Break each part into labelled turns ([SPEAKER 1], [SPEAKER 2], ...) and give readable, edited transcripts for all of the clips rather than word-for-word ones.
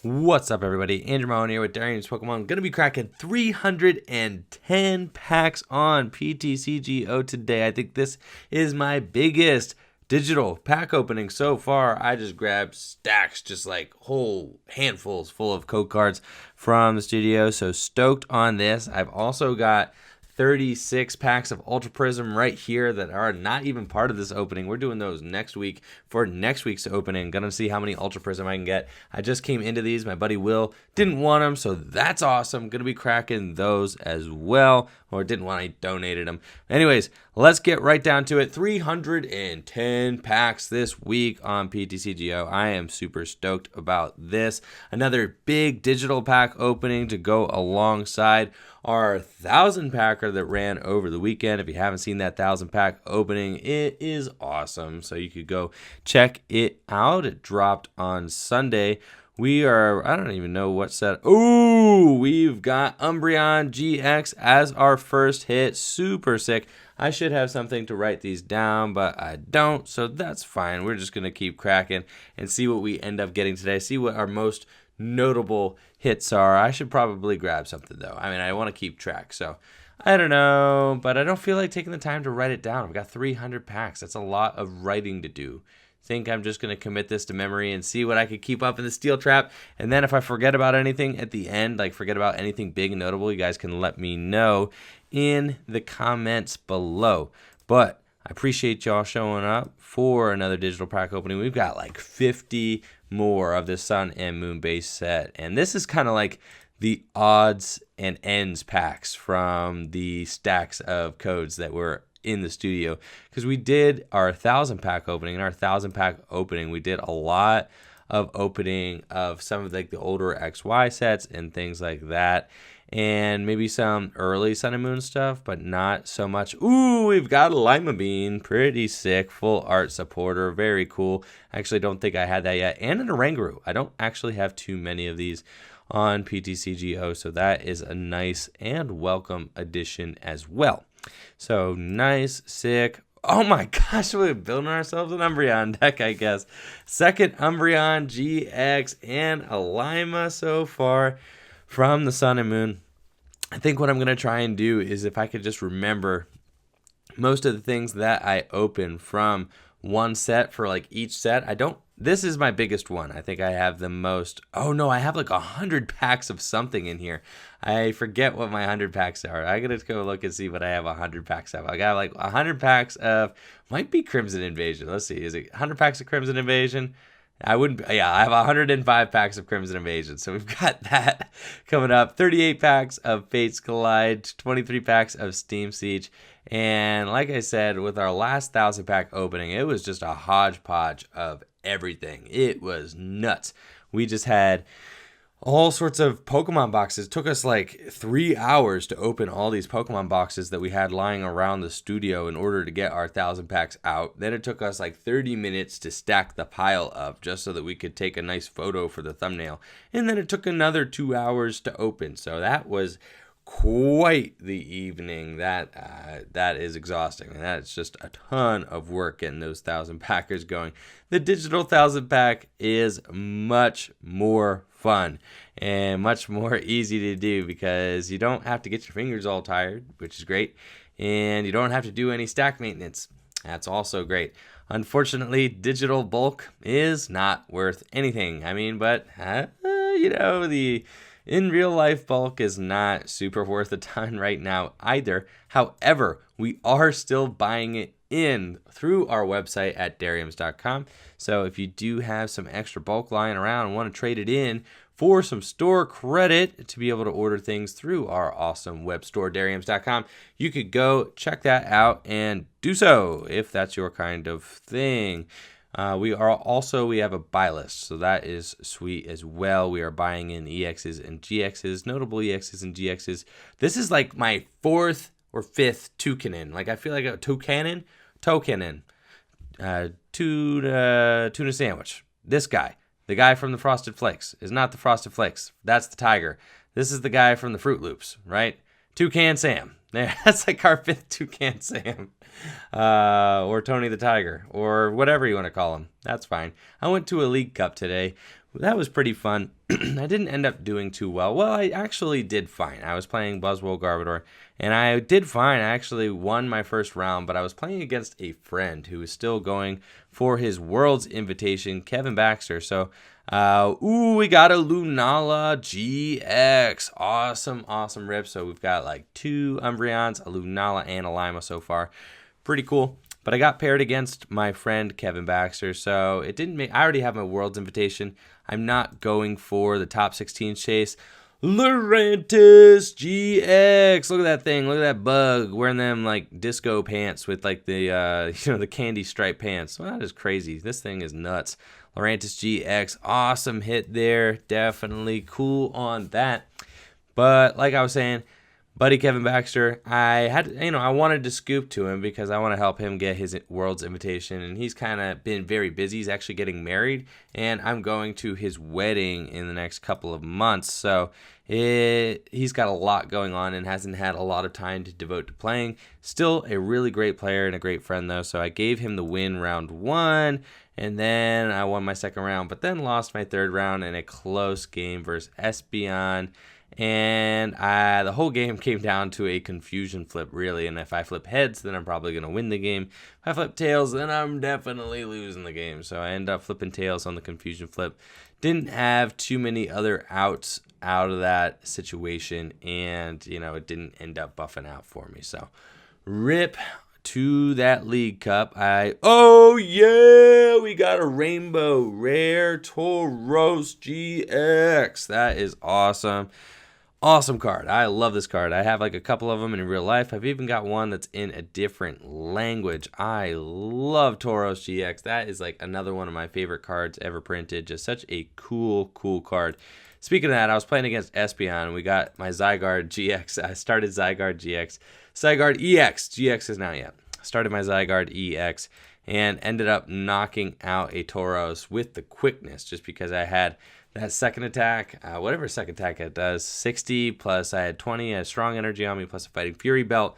[SPEAKER 1] What's up, everybody? Andrew Mahone here with Derium's Pokemon. Gonna be cracking 310 packs on PTCGO today. I think this is my biggest digital pack opening so far. I just grabbed stacks, just like whole handfuls full of code cards from the studio. So stoked on this. I've also got 36 packs of Ultra Prism right here that are not even part of this opening. We're doing those next week for next week's opening. Gonna see how many Ultra Prism I can get. I just came into these. My buddy Will didn't want them, so that's awesome. Gonna be cracking those as well. Or didn't want, I donated them. Anyways, let's get right down to it. 310 packs this week on PTCGO. I am super stoked about this. Another big digital pack opening to go alongside our 1,000 packer that ran over the weekend. If you haven't seen that 1,000 pack opening, it is awesome. So you could go check it out. It dropped on Sunday. We are, I don't even know what set. Ooh, we've got Umbreon GX as our first hit. Super sick. I should have something to write these down, but I don't, so that's fine. We're just going to keep cracking and see what we end up getting today. See what our most notable hits are. I should probably grab something, though. I mean, I want to keep track, so I don't know, but I don't feel like taking the time to write it down. I've got 300 packs. That's a lot of writing to do. Think I'm just going to commit this to memory and see what I could keep up in the steel trap. And then if I forget about anything at the end, like forget about anything big and notable, you guys can let me know in the comments below. But I appreciate y'all showing up for another digital pack opening. We've got like 50 more of this Sun and Moon base set. And this is kind of like the odds and ends packs from the stacks of codes that were in the studio, because we did our 1,000 pack opening. In our 1,000 pack opening, we did a lot of opening of some of like the older XY sets and things like that, and maybe some early Sun and Moon stuff, but not so much. Ooh, we've got a Lima Bean, pretty sick, full art supporter, very cool. Actually, don't think I had that yet, and an Oranguru. I don't actually have too many of these on PTCGO, so that is a nice and welcome addition as well. So nice, sick. Oh my gosh, we're building ourselves an Umbreon deck, I guess. Second Umbreon GX and a Lima so far from the Sun and Moon. I think what I'm going to try and do is, if I could just remember most of the things that I open from one set for like each set. This is my biggest one. I think I have the most. Oh no, I have like 100 packs of something in here. I forget what my 100 packs are. I gotta go look and see what I have 100 packs of. I got like 100 packs of, might be Crimson Invasion. Let's see, is it 100 packs of Crimson Invasion? I have 105 packs of Crimson Invasion. So we've got that coming up. 38 packs of Fates Collide, 23 packs of Steam Siege. And like I said, with our last 1,000 pack opening, it was just a hodgepodge of everything. It was nuts. We just had all sorts of Pokemon boxes. It took us like 3 hours to open all these Pokemon boxes that we had lying around the studio in order to get our 1,000 packs out. Then it took us like 30 minutes to stack the pile up just so that we could take a nice photo for the thumbnail. And then it took another 2 hours to open. So that was quite the evening. That is exhausting, and that's just a ton of work getting those 1,000 packers going. The digital 1,000 pack is much more fun and much more easy to do, because you don't have to get your fingers all tired, which is great, and you don't have to do any stack maintenance. That's also great. Unfortunately, digital bulk is not worth anything. I mean, but the in real life bulk is not super worth a ton right now either. However, we are still buying it in through our website at deriums.com. So if you do have some extra bulk lying around and want to trade it in for some store credit to be able to order things through our awesome web store, deriums.com, you could go check that out and do so if that's your kind of thing. We have a buy list, so that is sweet as well. We are buying in EXs and GXs, notable EXs and GXs. This is like my 4th or 5th Toucanon. Like, I feel like a Toucanon, tuna sandwich. This guy, the guy from the Frosted Flakes, is not the Frosted Flakes. That's the Tiger. This is the guy from the Fruit Loops, right? Toucan Sam. That's like our 5th Toucan Sam. Or Tony the Tiger, or whatever you want to call him. That's fine. I went to a League Cup today that was pretty fun. I didn't end up doing too well. Well, I actually did fine. I was playing Buzzwole Garbodor, and I did fine. I actually won my first round, but I was playing against a friend who was still going for his World's Invitation, Kevin Baxter. So, we got a Lunala GX. Awesome rip. So we've got like 2 Umbreons, a Lunala, and a Lima so far. Pretty cool. But I got paired against my friend Kevin Baxter, so it didn't make. I already have my World's Invitation. I'm not going for the top 16 chase. Lurantis GX. Look at that thing. Look at that bug wearing them like disco pants with like the the candy stripe pants. Well, that is crazy. This thing is nuts. Lurantis GX. Awesome hit there. Definitely cool on that. But like I was saying, buddy Kevin Baxter, I wanted to scoop to him because I want to help him get his World's Invitation, and he's kind of been very busy. He's actually getting married, and I'm going to his wedding in the next couple of months, so he's got a lot going on and hasn't had a lot of time to devote to playing. Still a really great player and a great friend, though, so I gave him the win round 1, and then I won my second round, but then lost my third round in a close game versus Espeon. And the whole game came down to a confusion flip, really. And if I flip heads, then I'm probably going to win the game. If I flip tails, then I'm definitely losing the game. So I end up flipping tails on the confusion flip. Didn't have too many other outs out of that situation. And, it didn't end up buffing out for me. So rip to that League Cup. Oh yeah, we got a Rainbow Rare Tauros GX. That is awesome. Awesome card. I love this card. I have like a couple of them in real life. I've even got one that's in a different language. I love Tauros GX. That is like another one of my favorite cards ever printed. Just such a cool card. Speaking of that, I was playing against Espeon, and we got my Zygarde GX. I started Zygarde GX. Zygarde EX. GX is now, yeah. Started my Zygarde EX and ended up knocking out a Tauros with the quickness just because I had that second attack, whatever second attack it does, 60 plus I had 20, I had strong energy on me plus a fighting fury belt,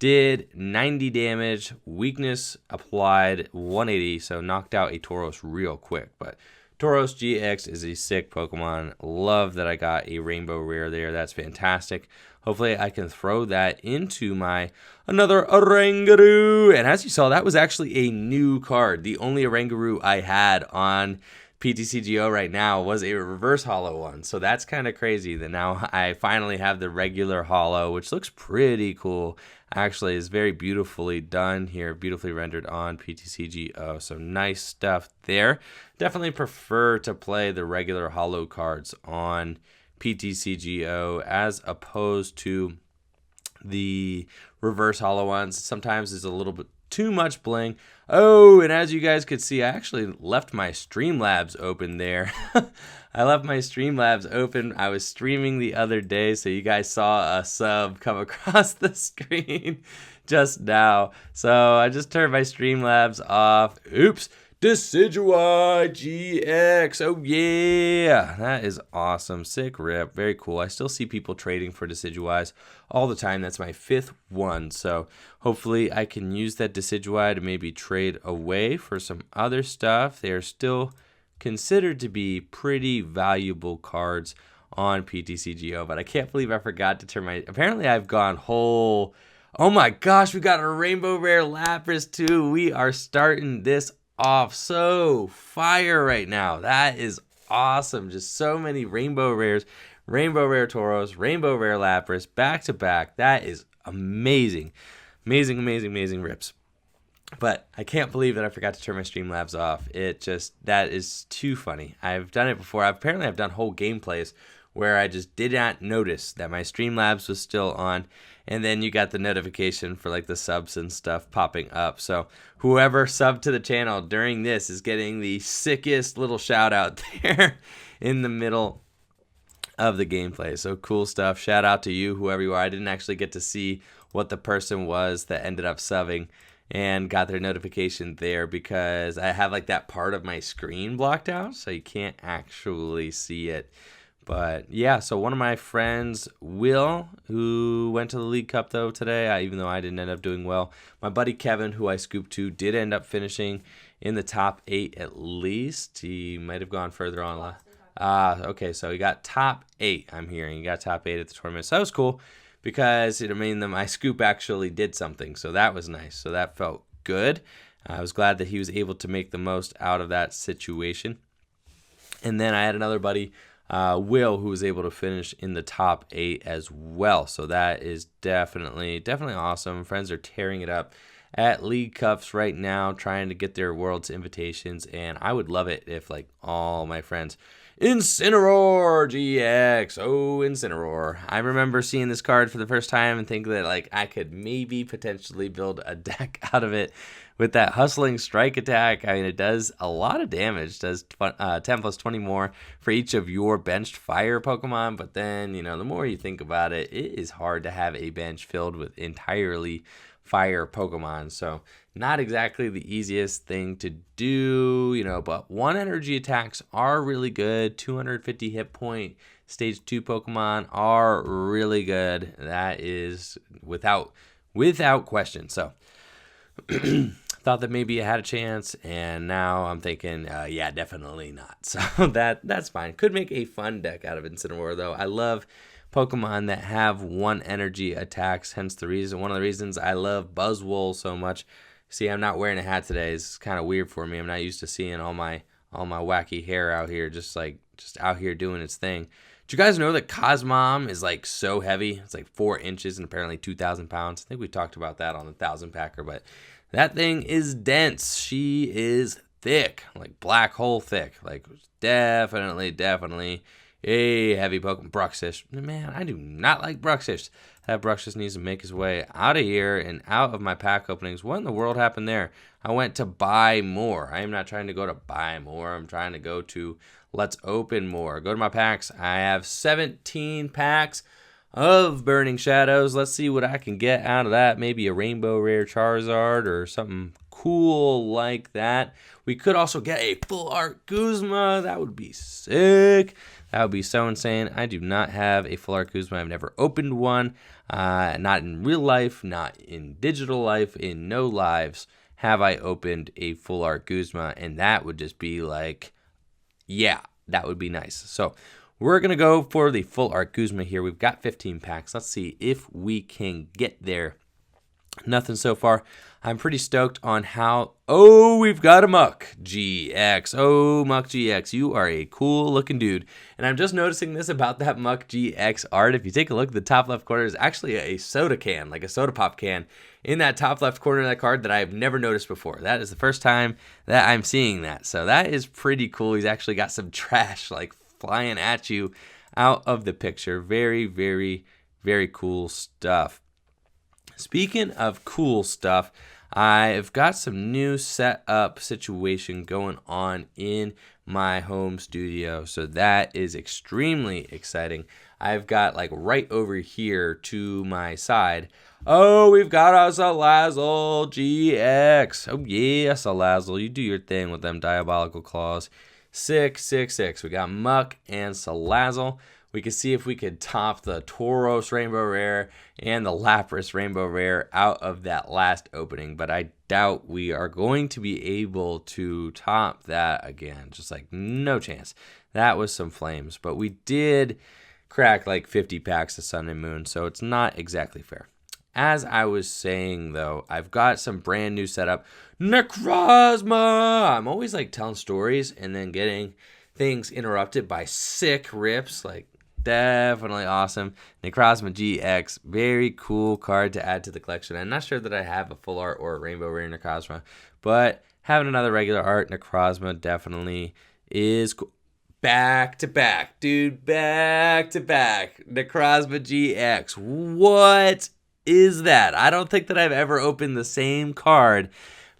[SPEAKER 1] did 90 damage, weakness applied 180, so knocked out a Tauros real quick. But Tauros GX is a sick Pokemon. Love that I got a Rainbow Rare there. That's fantastic. Hopefully I can throw that into my another Oranguru. And as you saw, that was actually a new card. The only Oranguru I had on PTCGO right now was a reverse holo one. So that's kind of crazy that now I finally have the regular holo, which looks pretty cool. Actually, is very beautifully done here, beautifully rendered on PTCGO. So nice stuff there. Definitely prefer to play the regular holo cards on PTCGO as opposed to the reverse holo ones. Sometimes it's a little bit too much bling. Oh, and as you guys could see, I actually left my Streamlabs open there. I left my Streamlabs open. I was streaming the other day, so you guys saw a sub come across the screen just now. So I just turned my Streamlabs off. Oops. Decidueye GX. Oh yeah, that is awesome. Sick rip. Very cool. I still see people trading for Decidueyes all the time. That's my 5th one. So hopefully I can use that Decidueye to maybe trade away for some other stuff. They are still considered to be pretty valuable cards on PTCGO, but I can't believe I forgot to turn my... Apparently I've gone whole... Oh my gosh, we got a Rainbow Rare Lapras too. We are starting this off so fire right now. That is awesome. Just so many Rainbow Rares, Rainbow Rare Tauros, Rainbow Rare Lapras back to back. That is amazing. Amazing rips. But I can't believe that I forgot to turn my Streamlabs off. That is too funny. I've done it before. Apparently I've done whole gameplays where I just did not notice that my Streamlabs was still on, and then you got the notification for like the subs and stuff popping up. So whoever subbed to the channel during this is getting the sickest little shout out there in the middle of the gameplay. So cool stuff. Shout out to you, whoever you are. I didn't actually get to see what the person was that ended up subbing and got their notification there because I have like that part of my screen blocked out, so you can't actually see it. But yeah, so one of my friends, Will, who went to the League Cup though today, even though I didn't end up doing well. My buddy Kevin, who I scooped to, did end up finishing in the top 8 at least. He might have gone further on. Okay, so he got top 8, I'm hearing. He got top 8 at the tournament. So that was cool because it meant that my scoop actually did something. So that was nice. So that felt good. I was glad that he was able to make the most out of that situation. And then I had another buddy, Will, who was able to finish in the top 8 as well. So that is definitely awesome. Friends are tearing it up at League Cups right now, trying to get their World's invitations. And I would love it if, like, all my friends, Incineroar GX, Incineroar. I remember seeing this card for the first time and thinking that, like, I could maybe potentially build a deck out of it with that hustling strike attack. I mean, it does a lot of damage. It does 10 plus 20 more for each of your benched fire Pokemon. But then, the more you think about it, it is hard to have a bench filled with entirely fire Pokemon. So not exactly the easiest thing to do, but 1 energy attacks are really good. 250 hit point stage 2 Pokemon are really good. That is without question. So thought that maybe I had a chance, and now I'm thinking, yeah, definitely not. So that's fine. Could make a fun deck out of Incineroar, though. I love Pokemon that have 1 energy attacks, hence one of the reasons I love Buzzwole so much. See, I'm not wearing a hat today. It's kind of weird for me. I'm not used to seeing all my wacky hair out here, just out here doing its thing. Do you guys know that Cosmom is like so heavy? It's like 4 inches and apparently 2,000 pounds. I think we talked about that on the 1,000 Packer, but that thing is dense. She is thick, like black hole thick. Like definitely a heavy Pokemon. Bruxish. Man, I do not like Bruxish. That Bruxish needs to make his way out of here and out of my pack openings. What in the world happened there? I went to buy more. I am not trying to go to buy more. I'm trying to go to let's open more. Go to my packs. I have 17 packs of Burning Shadows. Let's see what I can get out of that. Maybe a Rainbow Rare Charizard or something cool like that. We could also get a full art Guzma. That would be sick. That would be so insane. I do not have a full art Guzma. I've never opened one. Not in real life, not in digital life, in no lives have I opened a full art Guzma. And that would just be like, yeah, that would be nice. So we're going to go for the full art Guzma here. We've got 15 packs. Let's see if we can get there. Nothing so far. I'm pretty stoked on how... Oh, we've got a Muck GX. Oh, Muck GX, you are a cool looking dude. And I'm just noticing this about that Muck GX art. If you take a look at the top left corner, there's actually a soda can, like a soda pop can, in that top left corner of that card that I have never noticed before. That is the first time that I'm seeing that. So that is pretty cool. He's actually got some trash like flying at you out of the picture. Very, very, very cool stuff. Speaking of cool stuff, I've got some new setup situation going on in my home studio, so that is extremely exciting. I've got like right over here to my side. Oh, we've got a Salazzle GX. Oh yeah, Salazzle, you do your thing with them diabolical claws. 666. We got Muck and Salazzle. We could see if we could top the Tauros Rainbow Rare and the Lapras Rainbow Rare out of that last opening, but I doubt we are going to be able to top that again. Just like no chance. That was some flames, but we did crack like 50 packs of Sun and Moon, so it's not exactly fair. As I was saying, though, I've got some brand new setup. Necrozma! I'm always like telling stories and then getting things interrupted by sick rips, like definitely awesome. Necrozma GX, very cool card to add to the collection. I'm not sure that I have a full art or a Rainbow Rare Necrozma, but having another regular art Necrozma definitely is cool. Back to back, dude, back to back. Necrozma GX. What is that? I don't think that I've ever opened the same card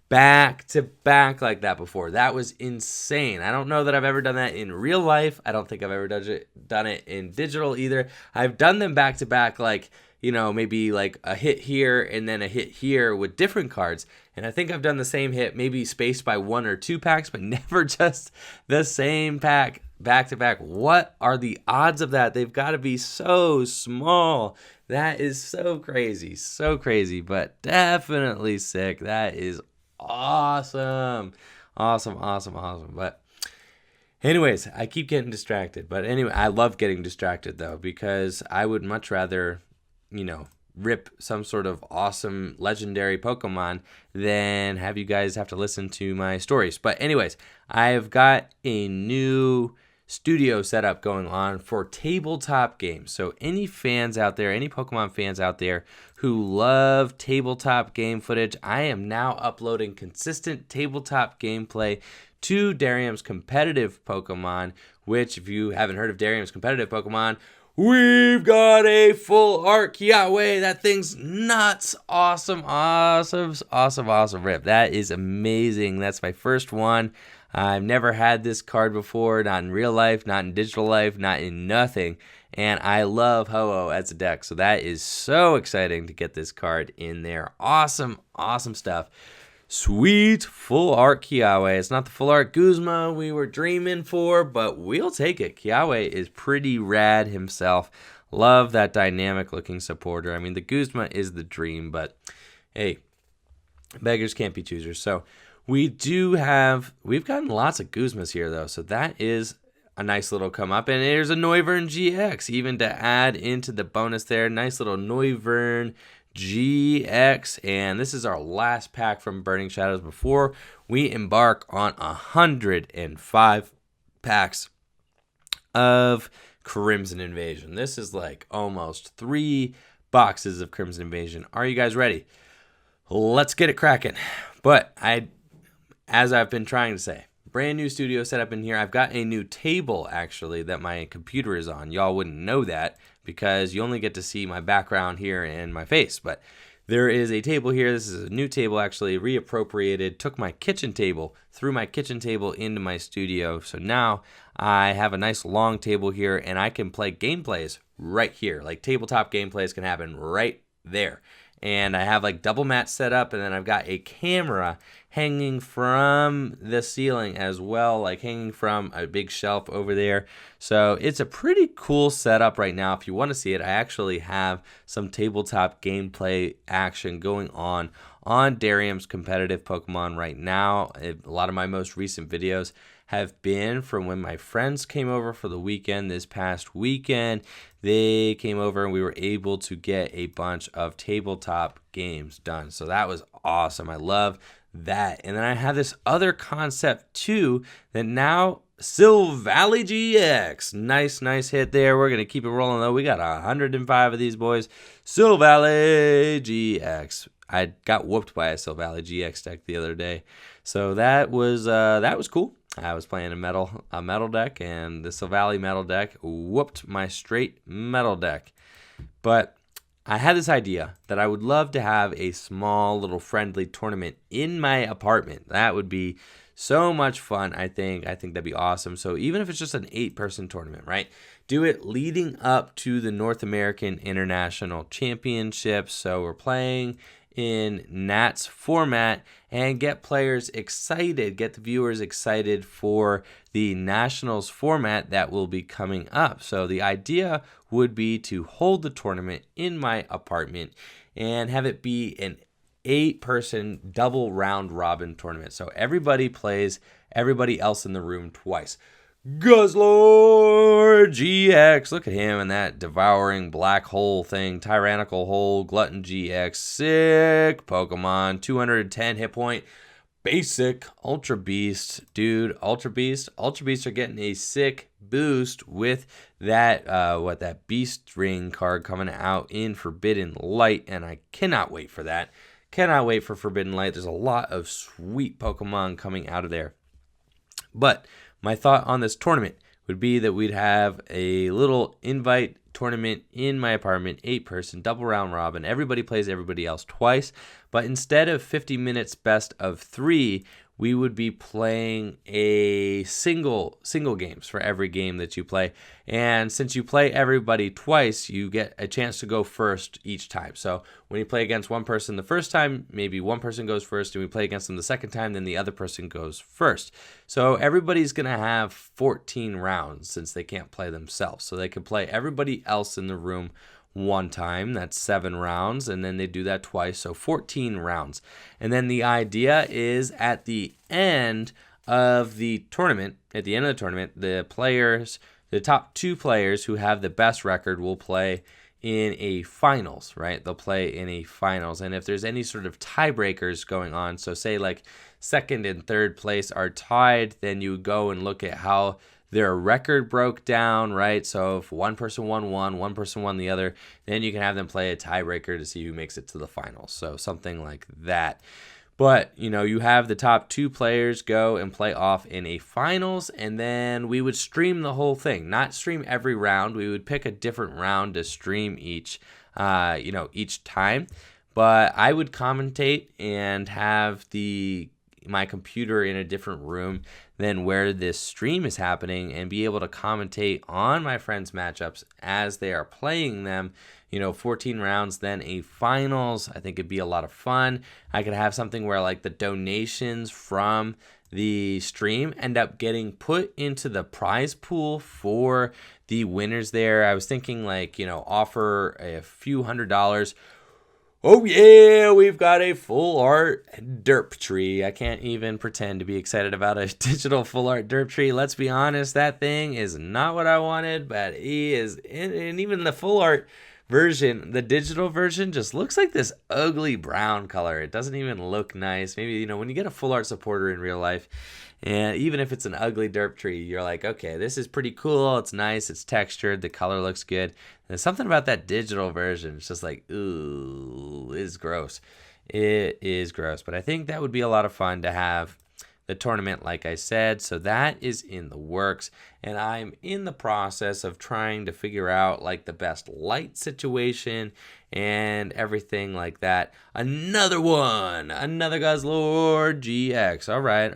[SPEAKER 1] back to back like that before. That was insane. I don't know that I've ever done that in real life. I don't think I've ever done it in digital either. I've done them back to back, like, maybe like a hit here and then a hit here with different cards. And I think I've done the same hit, maybe spaced by 1 or 2 packs, but never just the same pack back to back. What are the odds of that? They've got to be so small. That is so crazy, but definitely sick. That is awesome. But Anyways, I keep getting distracted. But anyway, I love getting distracted, though, because I would much rather, rip some sort of awesome legendary Pokemon than have you guys have to listen to my stories. But anyways, I've got a new studio setup going on for tabletop games. So any fans out there, any Pokemon fans out there who love tabletop game footage, I am now uploading consistent tabletop gameplay to Derium's competitive Pokemon, which, if you haven't heard of Derium's competitive Pokemon, we've got a full art Kiawe. That thing's nuts. Awesome rip. That is amazing. That's my first one. I've never had this card before, not in real life, not in digital life, not in nothing. And I love Ho-Oh as a deck. So that is so exciting to get this card in there. Awesome stuff. Sweet full art Kiawe. It's not the full art Guzma we were dreaming for, but we'll take it. Kiawe is pretty rad himself. Love that dynamic looking supporter. I mean, the Guzma is the dream, but hey, beggars can't be choosers. So we've gotten lots of Guzmas here though, so that is a nice little come up. And there's a Noivern GX even to add into the bonus there. Nice little Noivern GX, and this is our last pack from Burning Shadows before we embark on 105 packs of Crimson Invasion. This is like almost 3 boxes of Crimson Invasion. Are you guys ready? Let's get it cracking. But as I've been trying to say, brand new studio set up in here. I've got a new table actually that my computer is on. Y'all wouldn't know that because you only get to see my background here and my face, but there is a table here. This is a new table actually, reappropriated, took my kitchen table, threw my kitchen table into my studio. So now I have a nice long table here and I can play gameplays right here. Like tabletop gameplays can happen right there. And I have like double mat set up, and then I've got a camera hanging from the ceiling as well, like hanging from a big shelf over there. So it's a pretty cool setup right now. If you want to see it, I actually have some tabletop gameplay action going on Derium's competitive Pokemon right now. A lot of my most recent videos have been from when my friends came over for the weekend this past weekend. They came over and we were able to get a bunch of tabletop games done. So that was awesome. I love that. And then I have this other concept too that now Silvally GX. Nice hit there. We're going to keep it rolling though. We got 105 of these boys. Silvally GX. I got whooped by a Silvally GX deck the other day. So that was cool. I was playing a metal deck, and the Silvally metal deck whooped my straight metal deck. But I had this idea that I would love to have a small little friendly tournament in my apartment. That would be so much fun, I think. I think that'd be awesome. So even if it's just an 8-person tournament, right? Do it leading up to the North American International Championships. So we're playing in Nats format and get players excited, get the viewers excited for the Nationals format that will be coming up. So the idea would be to hold the tournament in my apartment and have it be an 8-person double round robin tournament. So everybody plays everybody else in the room twice. Guzzlord GX. Look at him and that devouring black hole thing. Tyrannical Hole. Glutton GX. Sick Pokemon. 210 hit point. Basic Ultra Beast. Dude, Ultra Beast. Ultra Beasts are getting a sick boost with that that Beast Ring card coming out in Forbidden Light. And I cannot wait for that. Cannot wait for Forbidden Light. There's a lot of sweet Pokemon coming out of there. But my thought on this tournament would be that we'd have a little invite tournament in my apartment, 8-person, double round robin. Everybody plays everybody else twice. But instead of 50 minutes best of 3, we would be playing a single games for every game that you play. And since you play everybody twice, you get a chance to go first each time. So when you play against one person the first time, maybe one person goes first, and we play against them the second time, then the other person goes first. So everybody's going to have 14 rounds since they can't play themselves. So they can play everybody else in the room one time. That's 7 rounds, and then they do that twice, so 14 rounds. And then the idea is at the end of the tournament, at the end of the tournament, the top 2 players who have the best record will play in a finals, right? They'll play in a finals. And if there's any sort of tiebreakers going on, so say like second and third place are tied, then you go and look at how their record broke down, right? So if one person won one person won the other, then you can have them play a tiebreaker to see who makes it to the finals. So something like that. But, you have the top 2 players go and play off in a finals, and then we would stream the whole thing. Not stream every round. We would pick a different round to stream each time. But I would commentate and have my computer in a different room than where this stream is happening and be able to commentate on my friends' matchups as they are playing them. 14 rounds, then a finals. I think it'd be a lot of fun. I could have something where like the donations from the stream end up getting put into the prize pool for the winners there. I was thinking offer a few $100. Oh yeah, we've got a full art derp tree. I can't even pretend to be excited about a digital full art derp tree. Let's be honest, that thing is not what I wanted, but he is, and even the full art version, the digital version just looks like this ugly brown color. It doesn't even look nice. Maybe, when you get a full art supporter in real life, and even if it's an ugly derp tree, you're like, okay, this is pretty cool. It's nice. It's textured. The color looks good. There's something about that digital version. It's just like, ooh, it's gross. It is gross. But I think that would be a lot of fun to have the tournament, like I said. So that is in the works, and I'm in the process of trying to figure out like the best light situation and everything like that. Another Guzzlord GX. All right.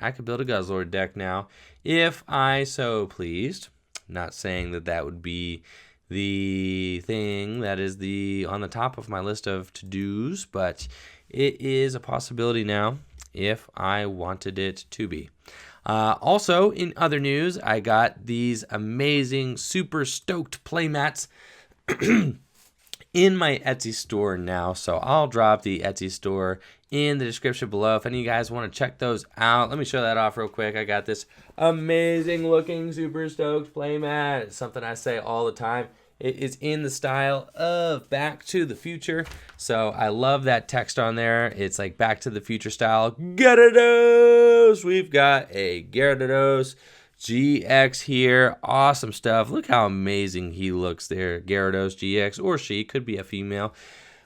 [SPEAKER 1] I could build a Guzzlord deck now if I so pleased. Not saying that would be the thing that is on the top of my list of to-dos, but it is a possibility now if I wanted it to be. Also, in other news, I got these amazing, super stoked playmats in my Etsy store now. So I'll drop the Etsy store in the description below. If any of you guys want to check those out, let me show that off real quick. I got this amazing looking super stoked playmat. It's something I say all the time. It is in the style of Back to the Future. So I love that text on there. It's like Back to the Future style. Gyarados! We've got a Gyarados GX here. Awesome stuff. Look how amazing he looks there. Gyarados GX, or she, could be a female.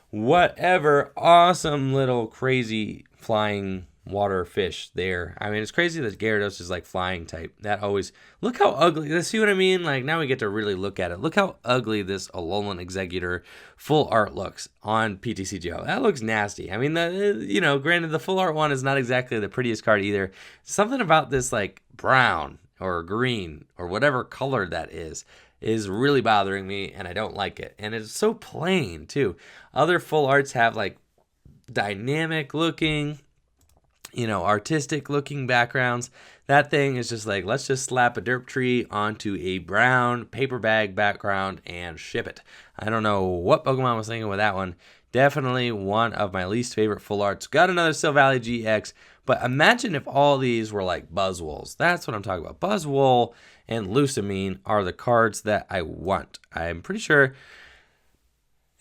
[SPEAKER 1] Whatever. Awesome little crazy flying water fish there. I mean, it's crazy that Gyarados is like flying type. That always, look how ugly. See what I mean? Like, now we get to really look at it. Look how ugly this Alolan Exeggutor full art looks on PTCGO. That looks nasty. I mean, granted, the full art one is not exactly the prettiest card either. Something about this like brown or green or whatever color that is really bothering me, and I don't like it. And it's so plain too. Other full arts have like dynamic looking, artistic looking backgrounds. That thing is just like, let's just slap a derp tree onto a brown paper bag background and ship it. I don't know what Pokemon was thinking with that one. Definitely one of my least favorite full arts. Got another Silvally GX, but imagine if all these were like Buzzwoles. That's what I'm talking about. Buzzwole and Lusamine are the cards that I want. I'm pretty sure.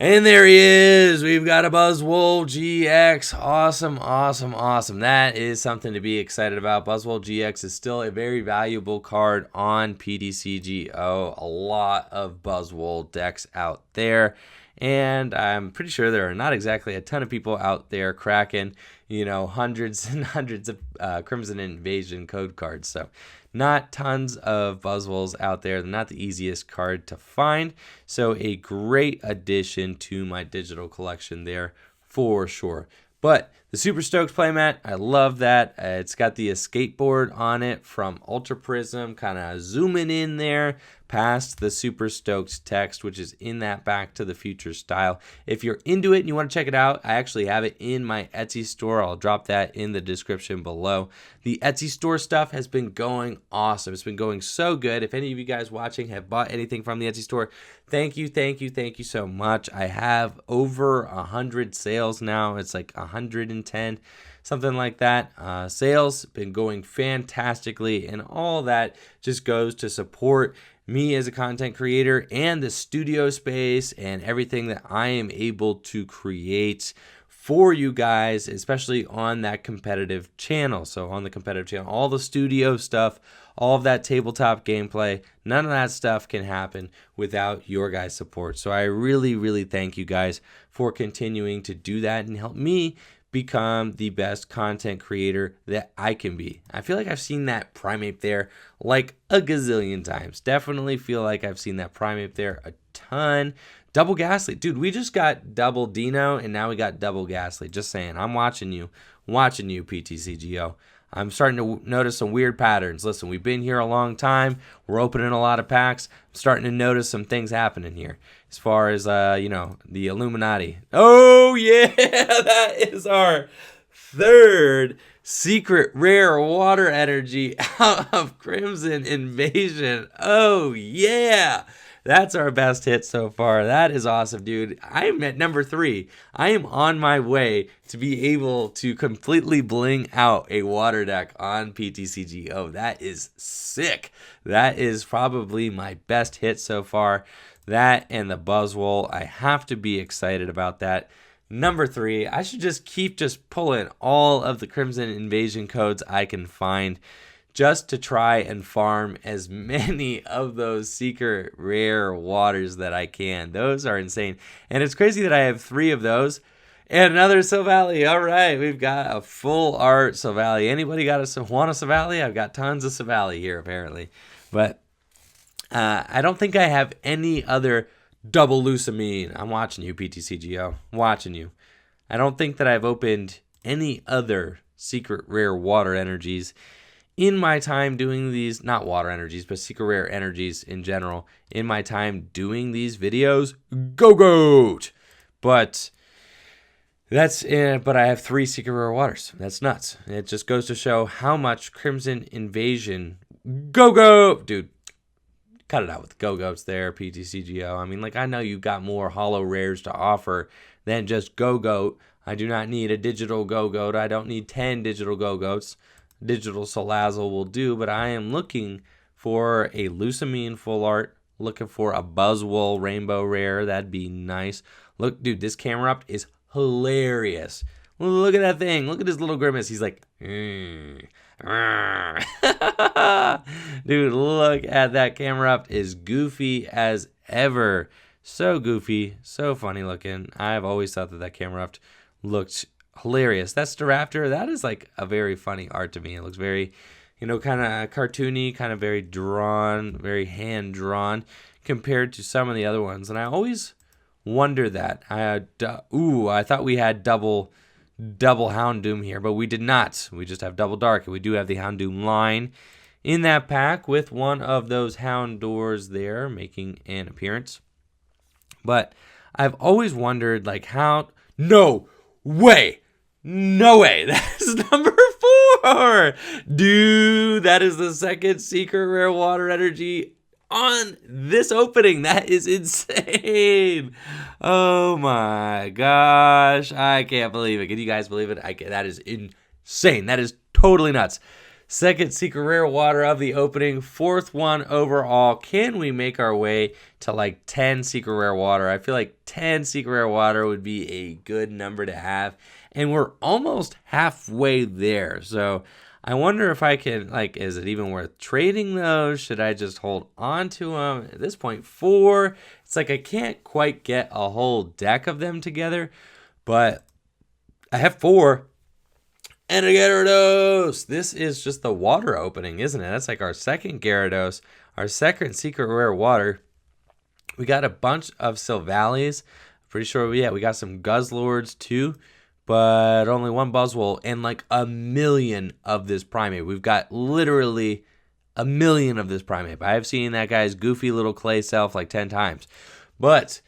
[SPEAKER 1] And there he is. We've got a Buzzwole GX. Awesome. That is something to be excited about. Buzzwole GX is still a very valuable card on PTCGO. A lot of Buzzwole decks out there. And I'm pretty sure there are not exactly a ton of people out there cracking, hundreds and hundreds of Crimson Invasion code cards. So not tons of Buzzwoles out there. They're not the easiest card to find. So a great addition to my digital collection there for sure. But the Super Stoked playmat, I love that. It's got the escape board on it from Ultra Prism, kind of zooming in there past the super stoked text, which is in that Back to the Future style. If you're into it and you want to check it out, I actually have it in my Etsy store. I'll drop that in the description below. The Etsy store stuff has been going awesome. It's been going so good. If any of you guys watching have bought anything from the Etsy store, thank you so much. I have over 100 sales now. It's like 110, something like that. Sales been going fantastically, and all that just goes to support me as a content creator and the studio space and everything that I am able to create for you guys, especially on that competitive channel. So on the competitive channel, all the studio stuff, all of that tabletop gameplay, none of that stuff can happen without your guys' support. So I really thank you guys for continuing to do that and help me become the best content creator that I can be. I feel like I've seen that primate there like a gazillion times. Definitely feel like I've seen that primate there a ton. Double Ghastly. Dude, we just got double Dino and now we got double Ghastly. Just saying. I'm watching you, PTCGO. I'm starting to notice some weird patterns. Listen, we've been here a long time. We're opening a lot of packs. I'm starting to notice some things happening here. As far as, the Illuminati. Oh, yeah, that is our third secret rare water energy out of Crimson Invasion. Oh, yeah. That's our best hit so far. That is awesome, dude. I'm at number 3. I am on my way to be able to completely bling out a water deck on PTCGO. That is sick. That is probably my best hit so far. That and the Buzzwole. I have to be excited about that. Number 3, I should just keep pulling all of the Crimson Invasion codes I can find, just to try and farm as many of those secret rare waters that I can. Those are insane. And it's crazy that I have 3 of those. And another Silvally. All right, we've got a full art Silvally. Anybody want a Silvally? I've got tons of Silvally here, apparently. But I don't think I have any other double Lucamine. I'm watching you, PTCGO. I'm watching you. I don't think that I've opened any other secret rare water energies in my time doing these, not water energies, but secret rare energies in general, in my time doing these videos. Go Goat! But I have 3 secret rare waters. That's nuts. It just goes to show how much Crimson Invasion. Go Goat! Dude, cut it out with the Go Goats there, PTCGO. I mean, I know you got more holo rares to offer than just Go Goat. I do not need a digital Go Goat. I don't need 10 digital Go Goats. Digital Salazzle will do, but I am looking for a Lucamine full art, looking for a Buzzwole rainbow rare. That'd be nice. Look, dude, this camera up is hilarious. Look at that thing. Look at his little grimace. He's like, dude, look at that camera up. Is goofy as ever. So goofy, so funny looking. I've always thought that camera up looked hilarious. That's the Raptor. That is a very funny art to me. It looks very, kind of cartoony, kind of very drawn, very hand drawn compared to some of the other ones. And I always wonder that. I thought we had double Houndoom here, but we did not. We just have double Dark, and we do have the Houndoom line in that pack with one of those Houndours there making an appearance. But I've always wondered, how. No way! That's number 4! Dude, that is the second secret rare water energy on this opening. That is insane. Oh my gosh. I can't believe it. Can you guys believe it? That is insane. That is totally nuts. Second secret rare water of the opening, 4th one overall. Can we make our way to 10 secret rare water? I feel like 10 secret rare water would be a good number to have. And we're almost halfway there. So I wonder if I can, is it even worth trading those? Should I just hold on to them? At this point, 4. It's I can't quite get a whole deck of them together. But I have 4. And a Gyarados. This is just the water opening, isn't it? That's our second Gyarados, our second secret rare water. We got a bunch of Silvallies. Pretty sure we got some Guzzlords too, but only one Buzzwole and a million of this primate. We've got literally a million of this Primeape. I have seen that guy's goofy little clay self like 10 times. But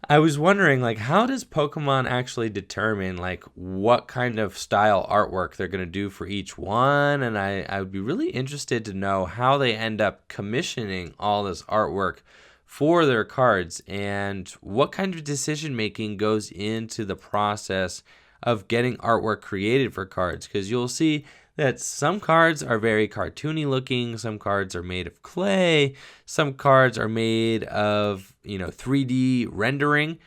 [SPEAKER 1] I was wondering, like, how does Pokemon actually determine, like, what kind of style artwork they're going to do for each one? And I would be really interested to know how they end up commissioning all this artwork for their cards and what kind of decision making goes into the process of getting artwork created for cards. Because you'll see that some cards are very cartoony looking, some cards are made of clay, some cards are made of, 3D rendering.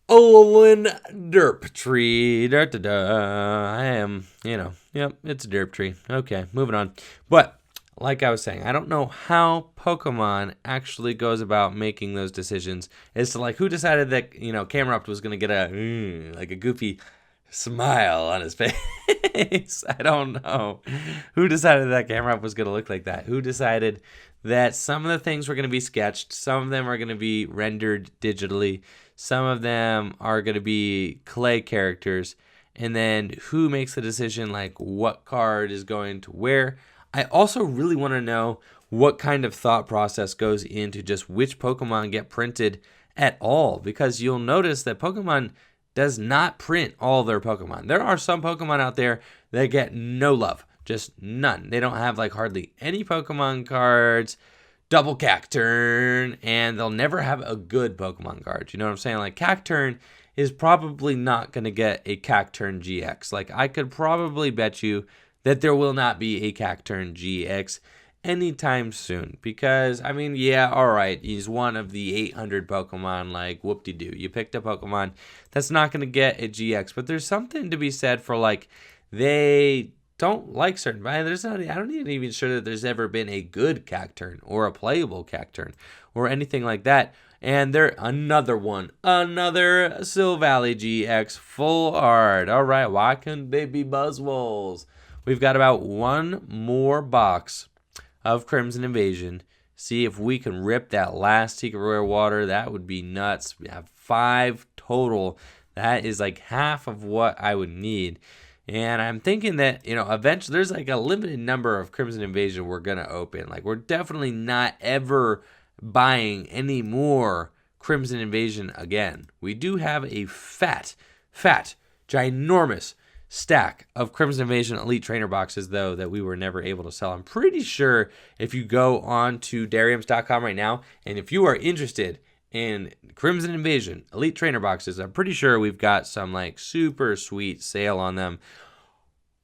[SPEAKER 1] Olin Derp Tree. Da, da, da. I am, yep, it's a Derp Tree. Okay, moving on. But like I was saying, I don't know how Pokemon actually goes about making those decisions as to like who decided that, Camerupt was going to get a goofy smile on his face. I don't know who decided that Camerupt was going to look like that. Who decided that some of the things were going to be sketched, some of them are going to be rendered digitally, some of them are going to be clay characters, and then who makes the decision like what card is going to where. I also really want to know what kind of thought process goes into just which Pokemon get printed at all, because you'll notice that Pokemon does not print all their Pokemon. There are some Pokemon out there that get no love, just none. They don't have like hardly any Pokemon cards, double Cacturn, and they'll never have a good Pokemon card. You know what I'm saying? Like Cacturn is probably not going to get a Cacturn GX. Like I could probably bet you that there will not be a Cacturn GX anytime soon. Because, all right, he's one of the 800 Pokemon, like, whoop-de-doo. You picked a Pokemon that's not going to get a GX. But there's something to be said for, like, they don't like certain... I don't even sure that there's ever been a good Cacturn or a playable Cacturn or anything like that. And another Silvally GX full art. All right, why couldn't they be Buzzwoles? We've got about one more box of Crimson Invasion. See if we can rip that last Secret Rare Water. That would be nuts. We have 5 total. That is like half of what I would need. And I'm thinking that, eventually there's like a limited number of Crimson Invasion we're going to open. Like we're definitely not ever buying any more Crimson Invasion again. We do have a fat, ginormous stack of Crimson Invasion Elite Trainer boxes, though, that we were never able to sell. I'm pretty sure if you go on to Deriums.com right now, and if you are interested in Crimson Invasion Elite Trainer boxes, I'm pretty sure we've got some like super sweet sale on them.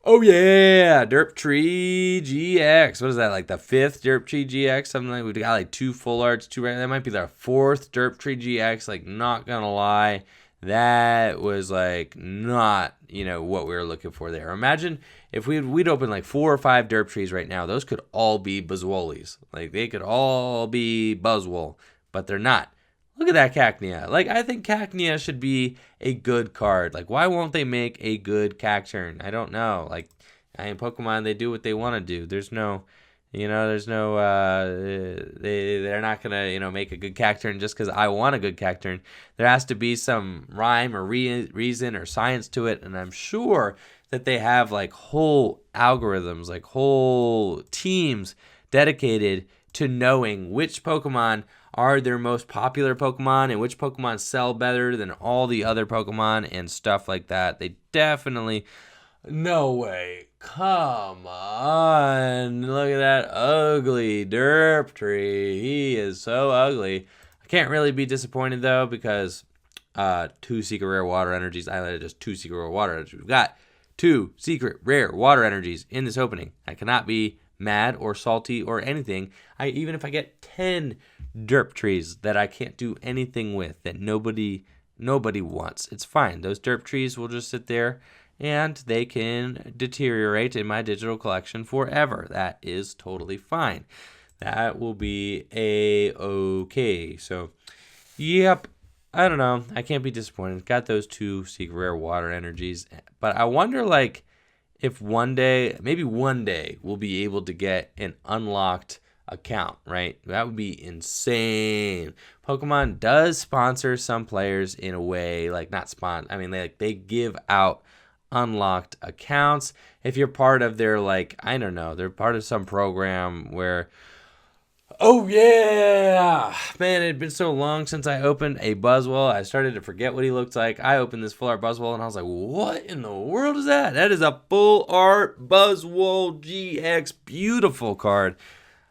[SPEAKER 1] Oh yeah, Derp Tree GX. What is that, like the 5th Derp Tree GX? Something like we've got like 2 full arts, 2 that might be the 4th Derp Tree GX. Like, not gonna lie, that was like not, what we were looking for there. Imagine if we'd open like 4 or 5 Derp Trees right now. Those could all be Buzzwoles. Like they could all be Buzzwole, but they're not. Look at that Cacnea. Like, I think Cacnea should be a good card. Like, why won't they make a good Cacturn? I don't know. Like, Pokemon, they do what they want to do. There's no, they're not going to, make a good Cacturn just because I want a good Cacturn. There has to be some rhyme or reason or science to it, and I'm sure that they have, like, whole algorithms, like, whole teams dedicated to knowing which Pokemon are their most popular Pokemon and which Pokemon sell better than all the other Pokemon and stuff like that. They definitely... No way. Come on. Look at that ugly Derp Tree. He is so ugly. I can't really be disappointed, though, because 2 Secret Rare Water Energies. I highlighted just 2 Secret Rare Water Energies. We've got 2 Secret Rare Water Energies in this opening. I cannot be mad or salty or anything. Even if I get 10 Derp Trees that I can't do anything with, that nobody wants, it's fine. Those Derp Trees will just sit there and they can deteriorate in my digital collection forever. That is totally fine. That will be a-okay. So, yep, I don't know. I can't be disappointed. Got those 2 Secret Rare Water Energies. But I wonder, like, if maybe one day, we'll be able to get an unlocked account, right? That would be insane. Pokemon does sponsor some players in a way, like not they give out unlocked accounts. If you're part of their, like, I don't know, they're part of some program where, oh yeah, man, it had been so long since I opened a Buzzwole. I started to forget what he looked like. I opened this full art Buzzwole and I was like, what in the world is that? That is a full art Buzzwole GX. Beautiful card.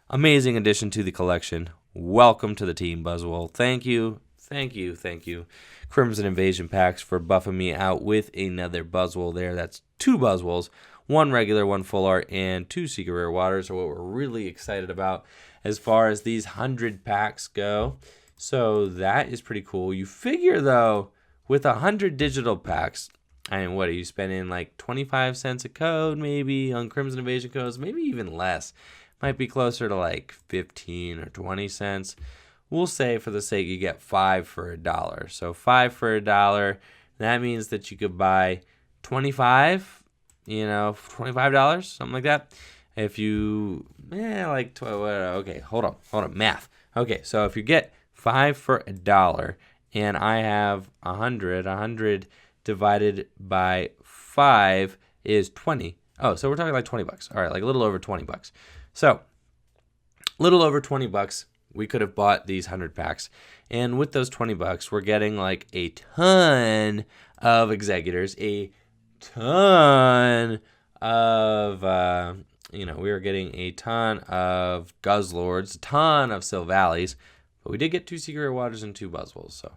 [SPEAKER 1] Amazing addition to the collection. Welcome to the team, Buzzwole. Thank you. Thank you. Thank you. Crimson Invasion packs for buffing me out with another Buzzwole there. That's 2 Buzzwoles, 1 regular, 1 full art, and 2 Secret Rare Waters are what we're really excited about as far as these 100 packs go. So that is pretty cool. You figure, though, with 100 digital packs, and what are you spending, like 25 cents a code maybe on Crimson Invasion codes? Maybe even less. Might be closer to like 15 or 20 cents. We'll say for the sake you get 5 for $1. So 5 for $1, that means that you could buy 25, $25, something like that. If you, okay, hold on, math. Okay, so if you get 5 for $1 and I have 100 divided by 5 is 20. Oh, so we're talking like $20. All right, like a little over $20. So, a little over $20, we could have bought these 100 packs. And with those $20, we're getting like a ton of Executors, a ton of, we were getting a ton of Guzzlords, a ton of Sylvallies, but we did get 2 Secret Rare Waters and 2 Buzzwoles. So,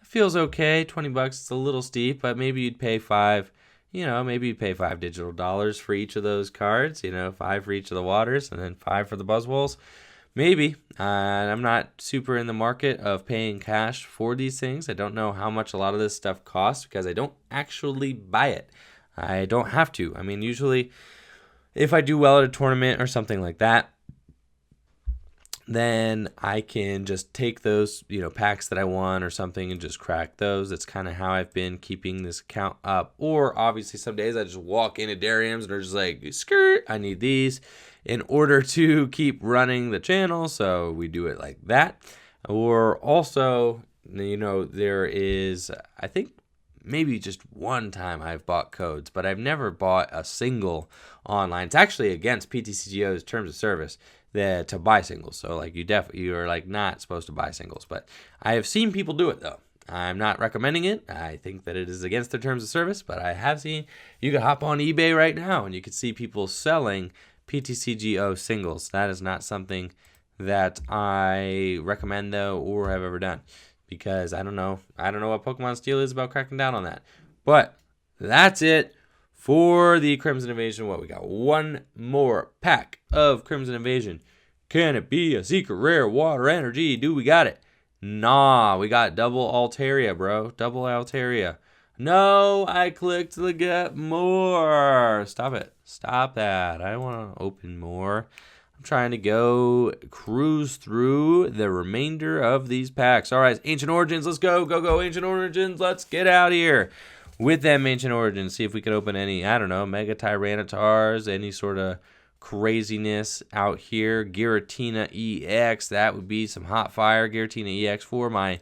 [SPEAKER 1] it feels okay. $20, it's a little steep, but maybe you'd pay 5. Maybe you pay $5 digital dollars for each of those cards, 5 for each of the waters and then 5 for the Buzzwoles. Maybe. I'm not super in the market of paying cash for these things. I don't know how much a lot of this stuff costs because I don't actually buy it. I don't have to. I mean, usually if I do well at a tournament or something like that, then I can just take those, packs that I won or something and just crack those. That's kind of how I've been keeping this account up. Or obviously some days I just walk into Deriums and they're just like, skirt, I need these in order to keep running the channel. So we do it like that. Or also, there is, I think maybe just one time I've bought codes, but I've never bought a single online. It's actually against PTCGO's terms of service to buy singles. So like you are like not supposed to buy singles, but I have seen people do it though. I'm not recommending it. I think that it is against their terms of service, but I have seen you can hop on eBay right now and you can see people selling PTCGO singles. That is not something that I recommend though or have ever done because I don't know what Pokemon Steel is about cracking down on that. But that's it for the Crimson Invasion. What we got? One more pack of Crimson Invasion. Can it be a Secret Rare Water Energy? Do we got it? Nah, we got double Altaria, bro. Double Altaria. No, I clicked the get more. Stop it. Stop that. I want to open more. I'm trying to go cruise through the remainder of these packs. All right, Ancient Origins. Let's go. Go, Ancient Origins. Let's get out of here. With them Ancient Origins, see if we can open any, I don't know, Mega Tyrannitars, any sort of craziness out here. Giratina EX, that would be some hot fire. Giratina EX for my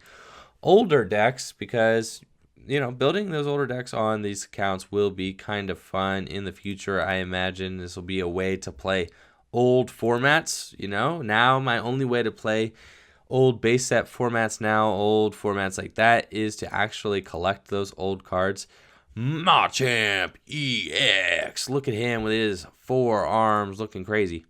[SPEAKER 1] older decks because, building those older decks on these accounts will be kind of fun in the future. I imagine this will be a way to play old formats, Now my only way to play old base set formats now, old formats like that, is to actually collect those old cards. Machamp EX. Look at him with his 4 arms looking crazy.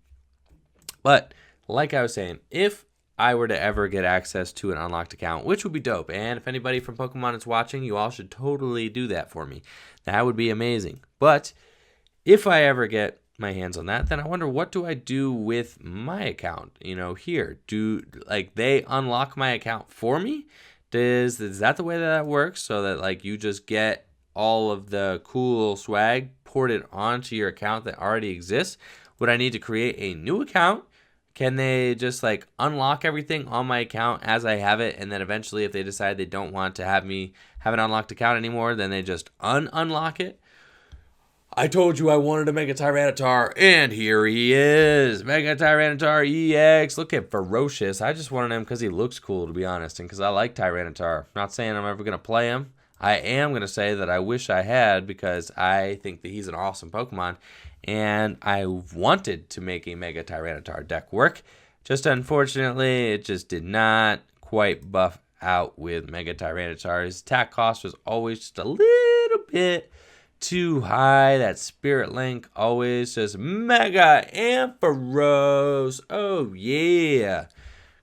[SPEAKER 1] But, like I was saying, if I were to ever get access to an unlocked account, which would be dope, and if anybody from Pokemon is watching, you all should totally do that for me. That would be amazing. But, if I ever get my hands on that, then I wonder what do I do with my account here. Do they unlock my account for me? Is that the way that works, so that you just get all of the cool swag ported onto your account that already exists? Would I need to create a new account? Can they just unlock everything on my account as I have it, and then eventually if they decide they don't want to have me have an unlocked account anymore, then they just unlock it? I told you I wanted to make a Tyranitar, and here he is. Mega Tyranitar EX. Look at Ferocious. I just wanted him because he looks cool, to be honest, and because I like Tyranitar. Not saying I'm ever going to play him. I am going to say that I wish I had, because I think that he's an awesome Pokemon, and I wanted to make a Mega Tyranitar deck work. Just unfortunately, it just did not quite buff out with Mega Tyranitar. His attack cost was always just a little bit too high. That Spirit Link always just Mega Ampharos. Oh, yeah.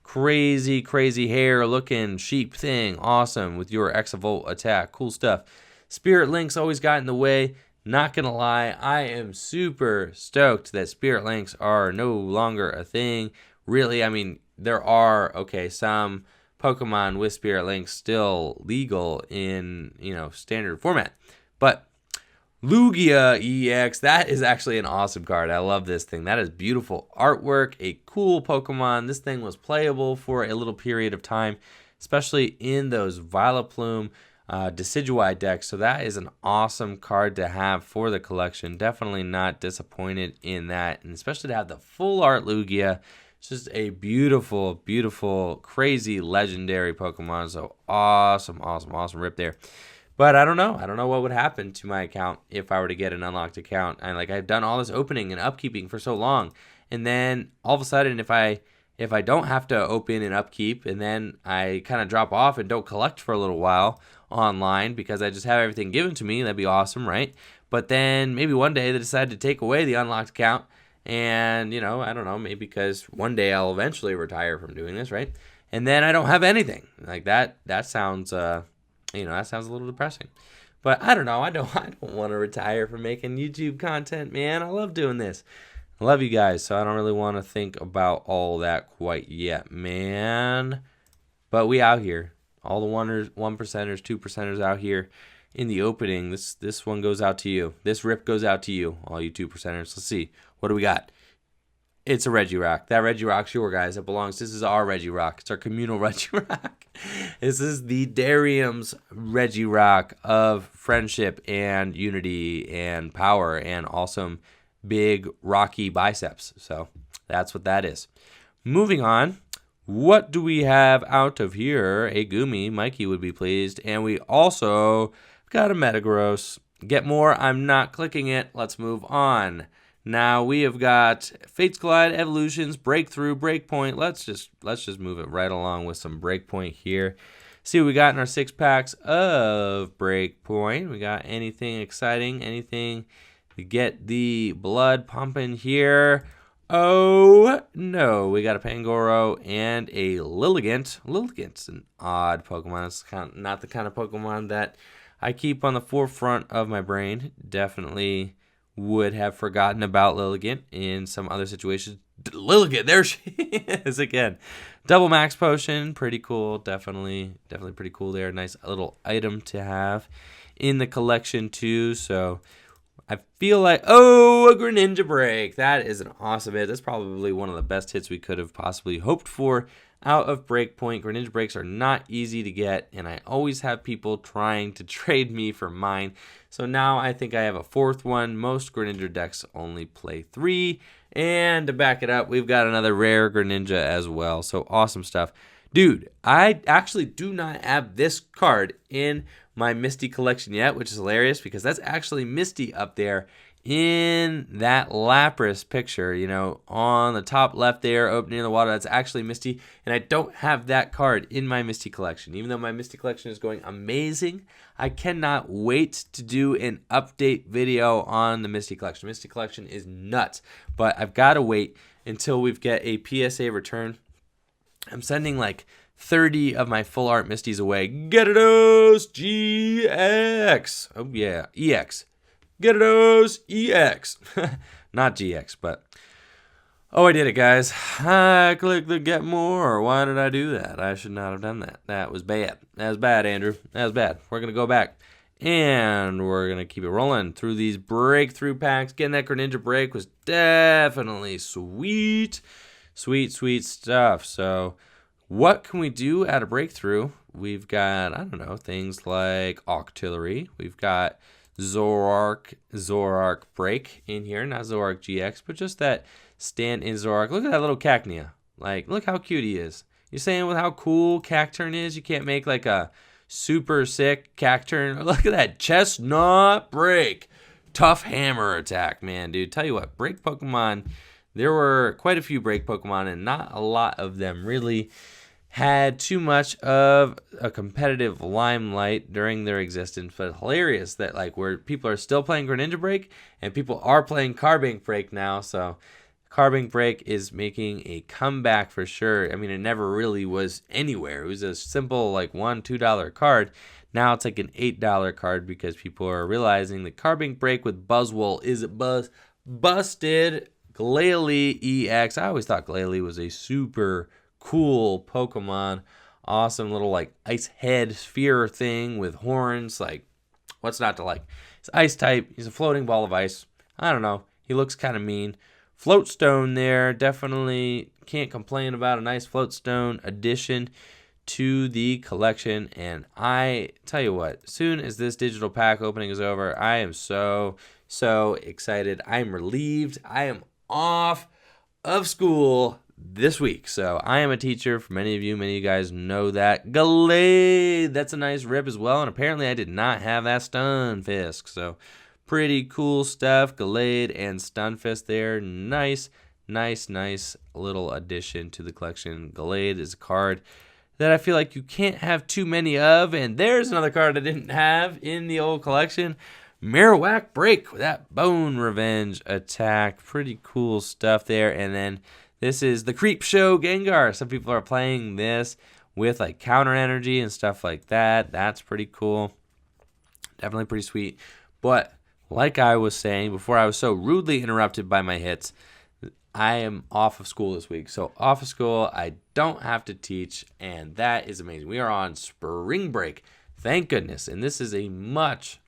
[SPEAKER 1] Crazy, crazy hair looking sheep thing. Awesome with your Exavolt attack. Cool stuff. Spirit Links always got in the way. Not gonna lie, I am super stoked that Spirit Links are no longer a thing. Really, I mean, there are, some Pokemon with Spirit Links still legal in, standard format. But Lugia EX, that is actually an awesome card. I love this thing. That is beautiful artwork, a cool Pokemon. This thing was playable for a little period of time, especially in those Vileplume Decidueye decks. So that is an awesome card to have for the collection. Definitely not disappointed in that, and especially to have the full art Lugia. It's just a beautiful, beautiful, crazy, legendary Pokemon. So awesome, awesome, awesome rip there. But I don't know. I don't know what would happen to my account if I were to get an unlocked account. And I've done all this opening and upkeeping for so long, and then all of a sudden, if I don't have to open and upkeep, and then I kind of drop off and don't collect for a little while online because I just have everything given to me, that'd be awesome, right? But then maybe one day they decide to take away the unlocked account, and I don't know, maybe because one day I'll eventually retire from doing this, right? And then I don't have anything like that. That sounds that sounds a little depressing. But I don't know. I don't want to retire from making YouTube content, man. I love doing this. I love you guys, so I don't really want to think about all that quite yet, man. But we out here. All the 1%ers, 2%ers out here in the opening. This one goes out to you. This rip goes out to you, all you 2%ers. Let's see. What do we got? It's a Regirock. That Regirock's yours, guys. It belongs. This is our Regirock. It's our communal Regirock. This is the Derium's Regirock of friendship and unity and power and awesome big rocky biceps. So that's what that is. Moving on. What do we have out of here? A Gumi. Mikey would be pleased. And we also got a Metagross. Get more. I'm not clicking it. Let's move on. Now we have got Fates Collide, Evolutions, Breakthrough, Breakpoint. Let's just move it right along with some Breakpoint here. See what we got in our 6 packs of Breakpoint. We got anything exciting? Anything to get the blood pumping here? Oh no, we got a Pangoro and a Lilligant. Lilligant's an odd Pokemon. It's not the kind of Pokemon that I keep on the forefront of my brain. Definitely would have forgotten about Lilligant in some other situations. Lilligant, there she is again. Double Max Potion, pretty cool. Definitely pretty cool there. Nice little item to have in the collection too. So I feel like, a Greninja Break. That is an awesome hit. That's probably one of the best hits we could have possibly hoped for out of Breakpoint. Greninja Breaks are not easy to get, and I always have people trying to trade me for mine. So now I think I have a 4th one. Most Greninja decks only play 3. And to back it up, we've got another rare Greninja as well. So awesome stuff. Dude, I actually do not have this card in my Misty collection yet, which is hilarious because that's actually Misty up there in that Lapras picture, on the top left there, opening the water. That's actually Misty, and I don't have that card in my Misty collection. Even though my Misty collection is going amazing, I cannot wait to do an update video on the Misty collection. Misty collection is nuts, but I've got to wait until we get a PSA return. I'm sending like 30 of my full art Misties away. Gyarados GX. Oh yeah, EX. Gyarados EX. Not GX, but I did it, guys. I clicked the get more. Why did I do that? I should not have done that. That was bad. That was bad, Andrew. That was bad. We're going to go back, and we're going to keep it rolling through these breakthrough packs. Getting that Greninja break was definitely sweet. Sweet, sweet stuff. So what can we do at a breakthrough? We've got, I don't know, things like Octillery. We've got Zoroark break in here. Not Zoroark GX, but just that stand-in Zoroark. Look at that little Cacnea. Like, look how cute he is. You're saying with how cool Cacturn is, you can't make like a super sick Cacturn. Look at that Chestnut Break. Tough hammer attack, man, dude. Tell you what, break Pokemon, there were quite a few break Pokemon, and not a lot of them really had too much of a competitive limelight during their existence. But hilarious that like where people are still playing Greninja Break and people are playing Carbink Break now. So Carbink Break is making a comeback for sure. I mean, it never really was anywhere. It was a simple like $1, $2 card. Now it's like an $8 card because people are realizing that Carbink Break with Buzzwole is busted. Glalie EX. I always thought Glalie was a super cool Pokemon. Awesome little like ice head sphere thing with horns. Like, what's not to like? He's ice type. He's a floating ball of ice. I don't know. He looks kind of mean. Floatstone there. Definitely can't complain about a nice Floatstone addition to the collection. And I tell you what, soon as this digital pack opening is over, I am so excited. I am relieved. I am off of school this week. So I am a teacher. For many of you guys know that. Gallade, that's a nice rip as well. And apparently I did not have that Stunfisk. So pretty cool stuff. Gallade and Stunfisk there. Nice little addition to the collection. Gallade is a card that I feel like you can't have too many of. And there's another card I didn't have in the old collection. Marowak Break with that Bone Revenge attack. Pretty cool stuff there. And then this is the Creep Show Gengar. Some people are playing this with like counter energy and stuff like that. That's pretty cool. Definitely pretty sweet. But like I was saying before I was so rudely interrupted by my hits, I am off of school this week. So off of school, I don't have to teach, and that is amazing. We are on spring break. Thank goodness. And this is a much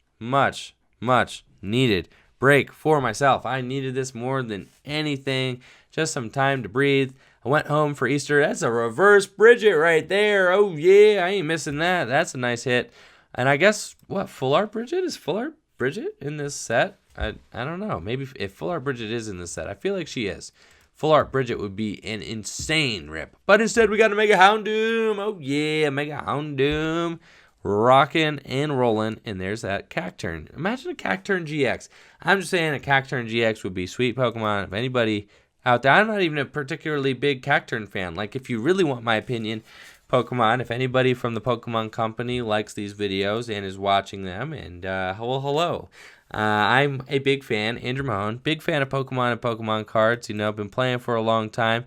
[SPEAKER 1] needed break for myself. I needed this more than anything. Just some time to breathe. I went home for Easter. That's a reverse Bridget right there. Oh yeah, I ain't missing that. That's a nice hit. And I guess what, Full Art Bridget? Is Full Art Bridget in this set? I don't know. Maybe if Full Art Bridget is in this set, I feel like she is. Full Art Bridget would be an insane rip. But instead we got a Mega Houndoom. Oh yeah, Mega Houndoom. Rocking and rolling, and there's that Cacturn. Imagine a Cacturn GX. I'm just saying a Cacturn GX would be sweet Pokemon. If anybody out there, I'm not even a particularly big Cacturn fan. Like, if you really want my opinion, Pokemon, if anybody from the Pokemon Company likes these videos and is watching them, and hello. I'm a big fan, Andrew Mahone, big fan of Pokemon and Pokemon cards. You know, been playing for a long time.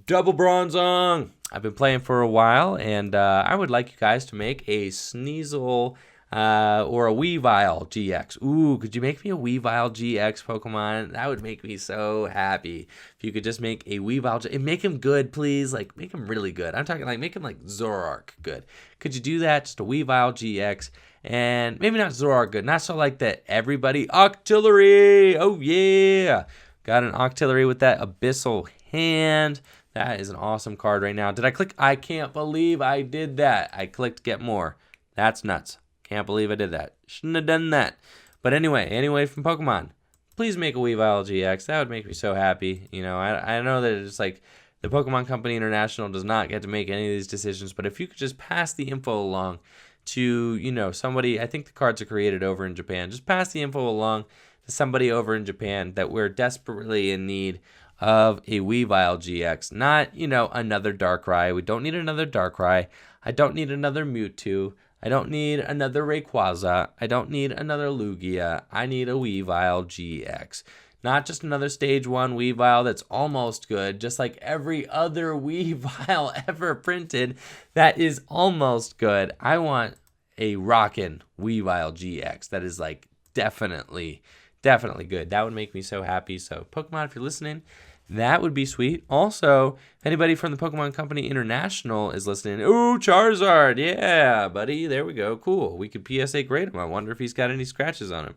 [SPEAKER 1] Double Bronzong. I've been playing for a while, and I would like you guys to make a Sneasel or a Weavile GX. Ooh, could you make me a Weavile GX Pokemon? That would make me so happy. If you could just make a Weavile and make him good, please. Like, make him really good. I'm talking like make him like Zoroark good. Could you do that? Just a Weavile GX. And maybe not Zoroark good. Not so like that everybody. Octillery. Oh, yeah. Got an Octillery with that Abyssal Hand. That is an awesome card right now. Did I click? I can't believe I did that. I clicked get more. That's nuts. Can't believe I did that. Shouldn't have done that. But anyway from Pokemon, please make a Weavile GX. That would make me so happy. You know, I know that it's like the Pokemon Company International does not get to make any of these decisions, but if you could just pass the info along to, you know, somebody, I think the cards are created over in Japan. Just pass the info along to somebody over in Japan that we're desperately in need of a Weavile GX. Not, you know, another Darkrai. We don't need another Darkrai. I don't need another Mewtwo. I don't need another Rayquaza. I don't need another Lugia. I need a Weavile GX. Not just another Stage 1 Weavile that's almost good, just like every other Weavile ever printed that is almost good. I want a rockin' Weavile GX that is like definitely good. That would make me so happy. So Pokemon, if you're listening, that would be sweet. Also, if anybody from the Pokemon Company International is listening, ooh, Charizard, yeah, buddy, there we go, cool. We could PSA grade him. I wonder if he's got any scratches on him.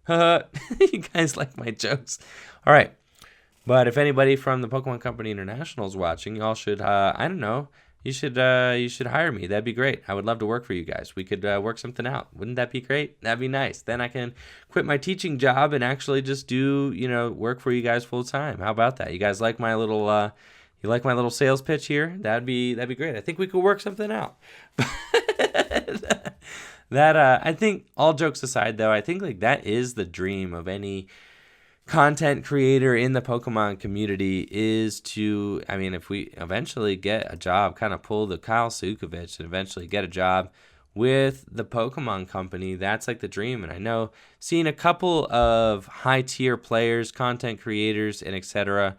[SPEAKER 1] You guys like my jokes. All right. But if anybody from the Pokemon Company International is watching, y'all should, I don't know, you should hire me. That'd be great. I would love to work for you guys. We could work something out. Wouldn't that be great? That'd be nice. Then I can quit my teaching job and actually just do, you know, work for you guys full time. How about that? You guys like my little You like my little sales pitch here? That'd be great. I think we could work something out. I think, all jokes aside, though, I think like that is the dream of any content creator in the Pokemon community, is to, I mean, if we eventually get a job, kind of pull the Kyle Sukovich and eventually get a job with the Pokemon company, that's like the dream. And I know seeing a couple of high tier players, content creators, and etc.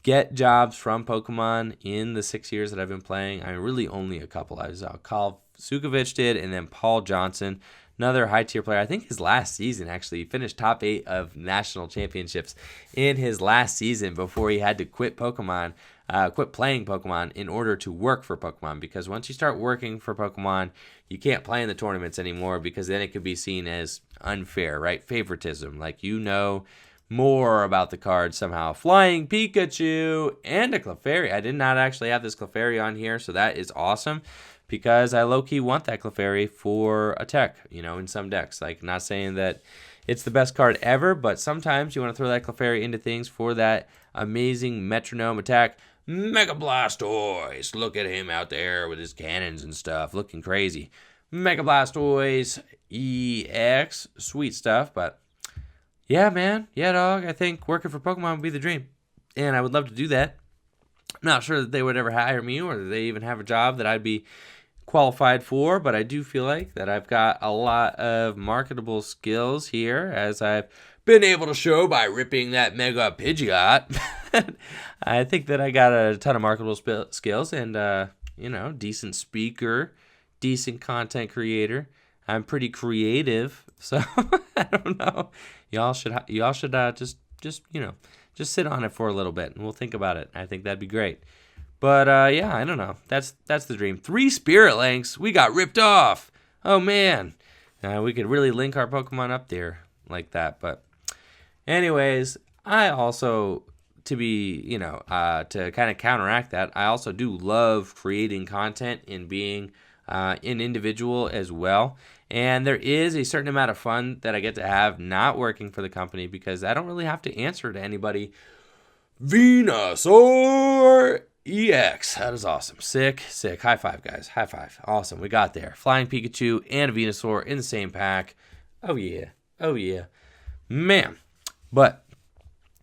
[SPEAKER 1] get jobs from Pokemon in the 6 years that I've been playing. I mean, really only a couple. I was Kyle Sukovich did, and then Paul Johnson, another high-tier player. I think his last season, actually, he finished top 8 of national championships in his last season before he had to quit playing Pokemon in order to work for Pokemon. Because once you start working for Pokemon, you can't play in the tournaments anymore, because then it could be seen as unfair, right? Favoritism. Like, more about the card somehow. Flying Pikachu and a Clefairy. I did not actually have this Clefairy on here, so that is awesome, because I low-key want that Clefairy for a tech, in some decks. Like, not saying that it's the best card ever, but sometimes you want to throw that Clefairy into things for that amazing metronome attack. Mega Blastoise! Look at him out there with his cannons and stuff, looking crazy. Mega Blastoise EX, sweet stuff, but yeah, man. Yeah, dog. I think working for Pokemon would be the dream, and I would love to do that. I'm not sure that they would ever hire me, or that they even have a job that I'd be qualified for, but I do feel like that I've got a lot of marketable skills here, as I've been able to show by ripping that Mega Pidgeot. I think that I got a ton of marketable skills, and decent speaker, decent content creator. I'm pretty creative, so I don't know. Y'all should just sit on it for a little bit, and we'll think about it. I think that'd be great. But yeah, I don't know. That's the dream. 3 Spirit Links. We got ripped off. Oh man, we could really link our Pokemon up there like that. But anyways, I also, to kind of counteract that, I also do love creating content and being an individual as well. And there is a certain amount of fun that I get to have not working for the company, because I don't really have to answer to anybody. Venusaur EX. That is awesome. Sick. High five, guys. High five. Awesome. We got there. Flying Pikachu and a Venusaur in the same pack. Oh, yeah. Man. But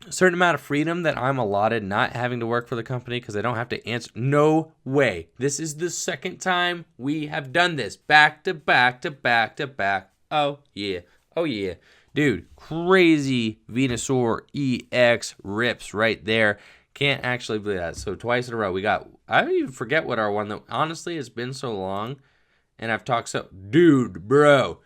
[SPEAKER 1] a certain amount of freedom that I'm allotted not having to work for the company, because I don't have to answer. No way. This is the second time we have done this. Back to back to back to back. Oh, yeah. Dude, crazy Venusaur EX rips right there. Can't actually believe that. So twice in a row. I don't even forget what our one, that honestly, it's been so long, and I've talked so. Dude, bro.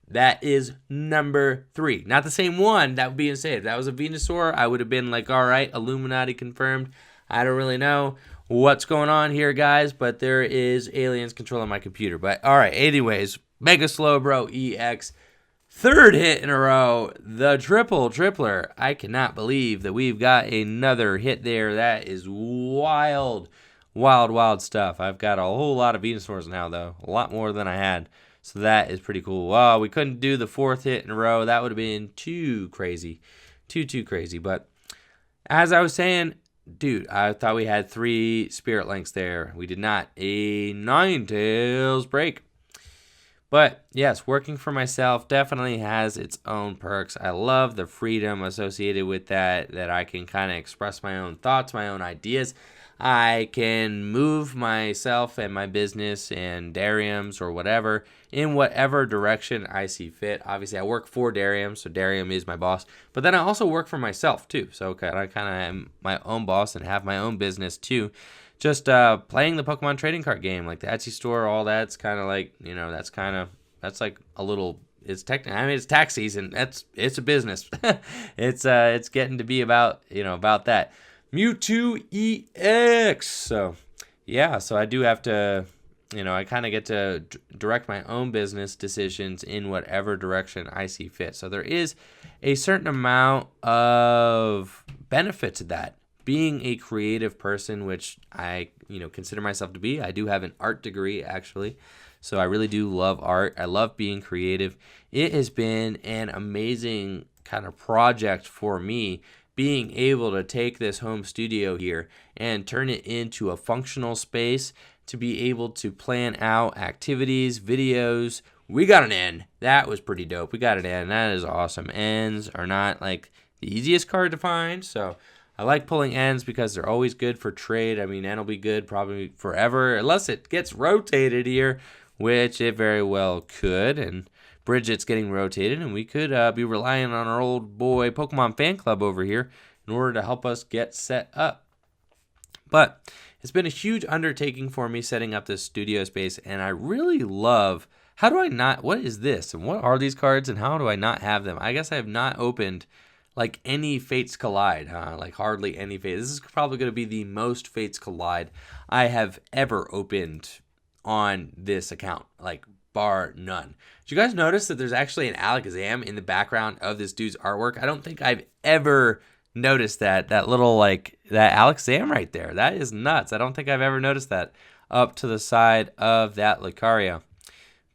[SPEAKER 1] That is number 3. Not the same one. That would be insane. If that was a Venusaur, I would have been like, all right, Illuminati confirmed. I don't really know what's going on here, guys, but there is aliens controlling my computer. But all right, anyways, Mega Slowbro EX. 3rd hit in a row. The tripler. I cannot believe that we've got another hit there. That is wild stuff. I've got a whole lot of Venusaurs now, though. A lot more than I had. So that is pretty cool. Wow, we couldn't do the 4th hit in a row. That would have been too crazy. Too crazy. But as I was saying, dude, I thought we had 3 Spirit Links there. We did not. A Ninetales break. But yes, working for myself definitely has its own perks. I love the freedom associated with that I can kind of express my own thoughts, my own ideas. I can move myself and my business and Deriums or whatever in whatever direction I see fit. Obviously, I work for Derium, so Derium is my boss. But then I also work for myself, too. So I kind of am my own boss and have my own business, too. Just playing the Pokemon trading card game, like the Etsy store, all that's kind of like, that's like a little... It's tax season. It's a business. It's getting to be about that. Mewtwo EX. So I do have to, I kind of get to direct my own business decisions in whatever direction I see fit. So there is a certain amount of benefit to that. Being a creative person, which I, consider myself to be. I do have an art degree, actually. So I really do love art. I love being creative. It has been an amazing kind of project for me being able to take this home studio here and turn it into a functional space to be able to plan out activities, videos. We got an N. That was pretty dope. We got an N. That is awesome. N's are not like the easiest card to find, so I like pulling N's because they're always good for trade. I mean, N will be good probably forever, unless it gets rotated here, which it very well could. And Bridget's getting rotated, and we could be relying on our old boy Pokemon fan club over here in order to help us get set up. But it's been a huge undertaking for me setting up this studio space, and I really love, what is this, and what are these cards, and how do I not have them? I guess I have not opened like any Fates Collide, like hardly any Fates. This is probably going to be the most Fates Collide I have ever opened on this account, like bar none. Did you guys notice that there's actually an Alakazam in the background of this dude's artwork? I don't think I've ever noticed that little, like, that Alakazam right there. That is nuts. I don't think I've ever noticed that up to the side of that Lucario.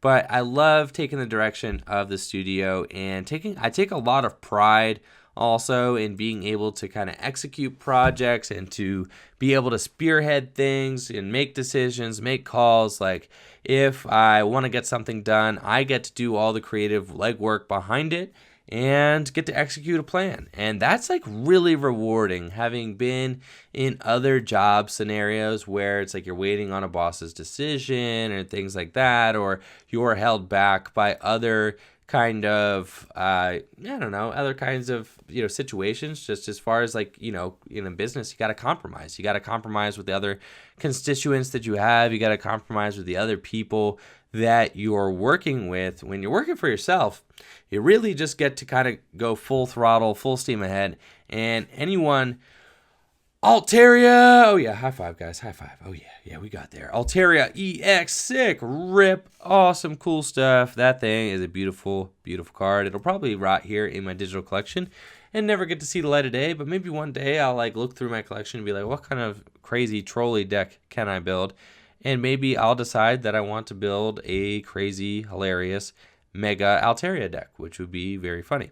[SPEAKER 1] But I love taking the direction of the studio, and I take a lot of pride also in being able to kind of execute projects and to be able to spearhead things and make decisions, make calls. Like, if I want to get something done, I get to do all the creative legwork behind it and get to execute a plan. And that's like really rewarding, having been in other job scenarios where it's like you're waiting on a boss's decision and things like that, or you're held back by other kind of other kinds of situations. Just as far as, like, in a business, you got to compromise. You got to compromise with the other constituents that you have. You got to compromise with the other people that you're working with. When you're working for yourself, you really just get to kind of go full throttle, full steam ahead. And anyone, Altaria, oh yeah, high five, guys, high five. Oh yeah, we got there. Altaria EX, sick, rip, awesome, cool stuff. That thing is a beautiful, beautiful card. It'll probably rot here in my digital collection and never get to see the light of day, but maybe one day I'll like look through my collection and be like, what kind of crazy trolley deck can I build? And maybe I'll decide that I want to build a crazy, hilarious Mega Altaria deck, which would be very funny.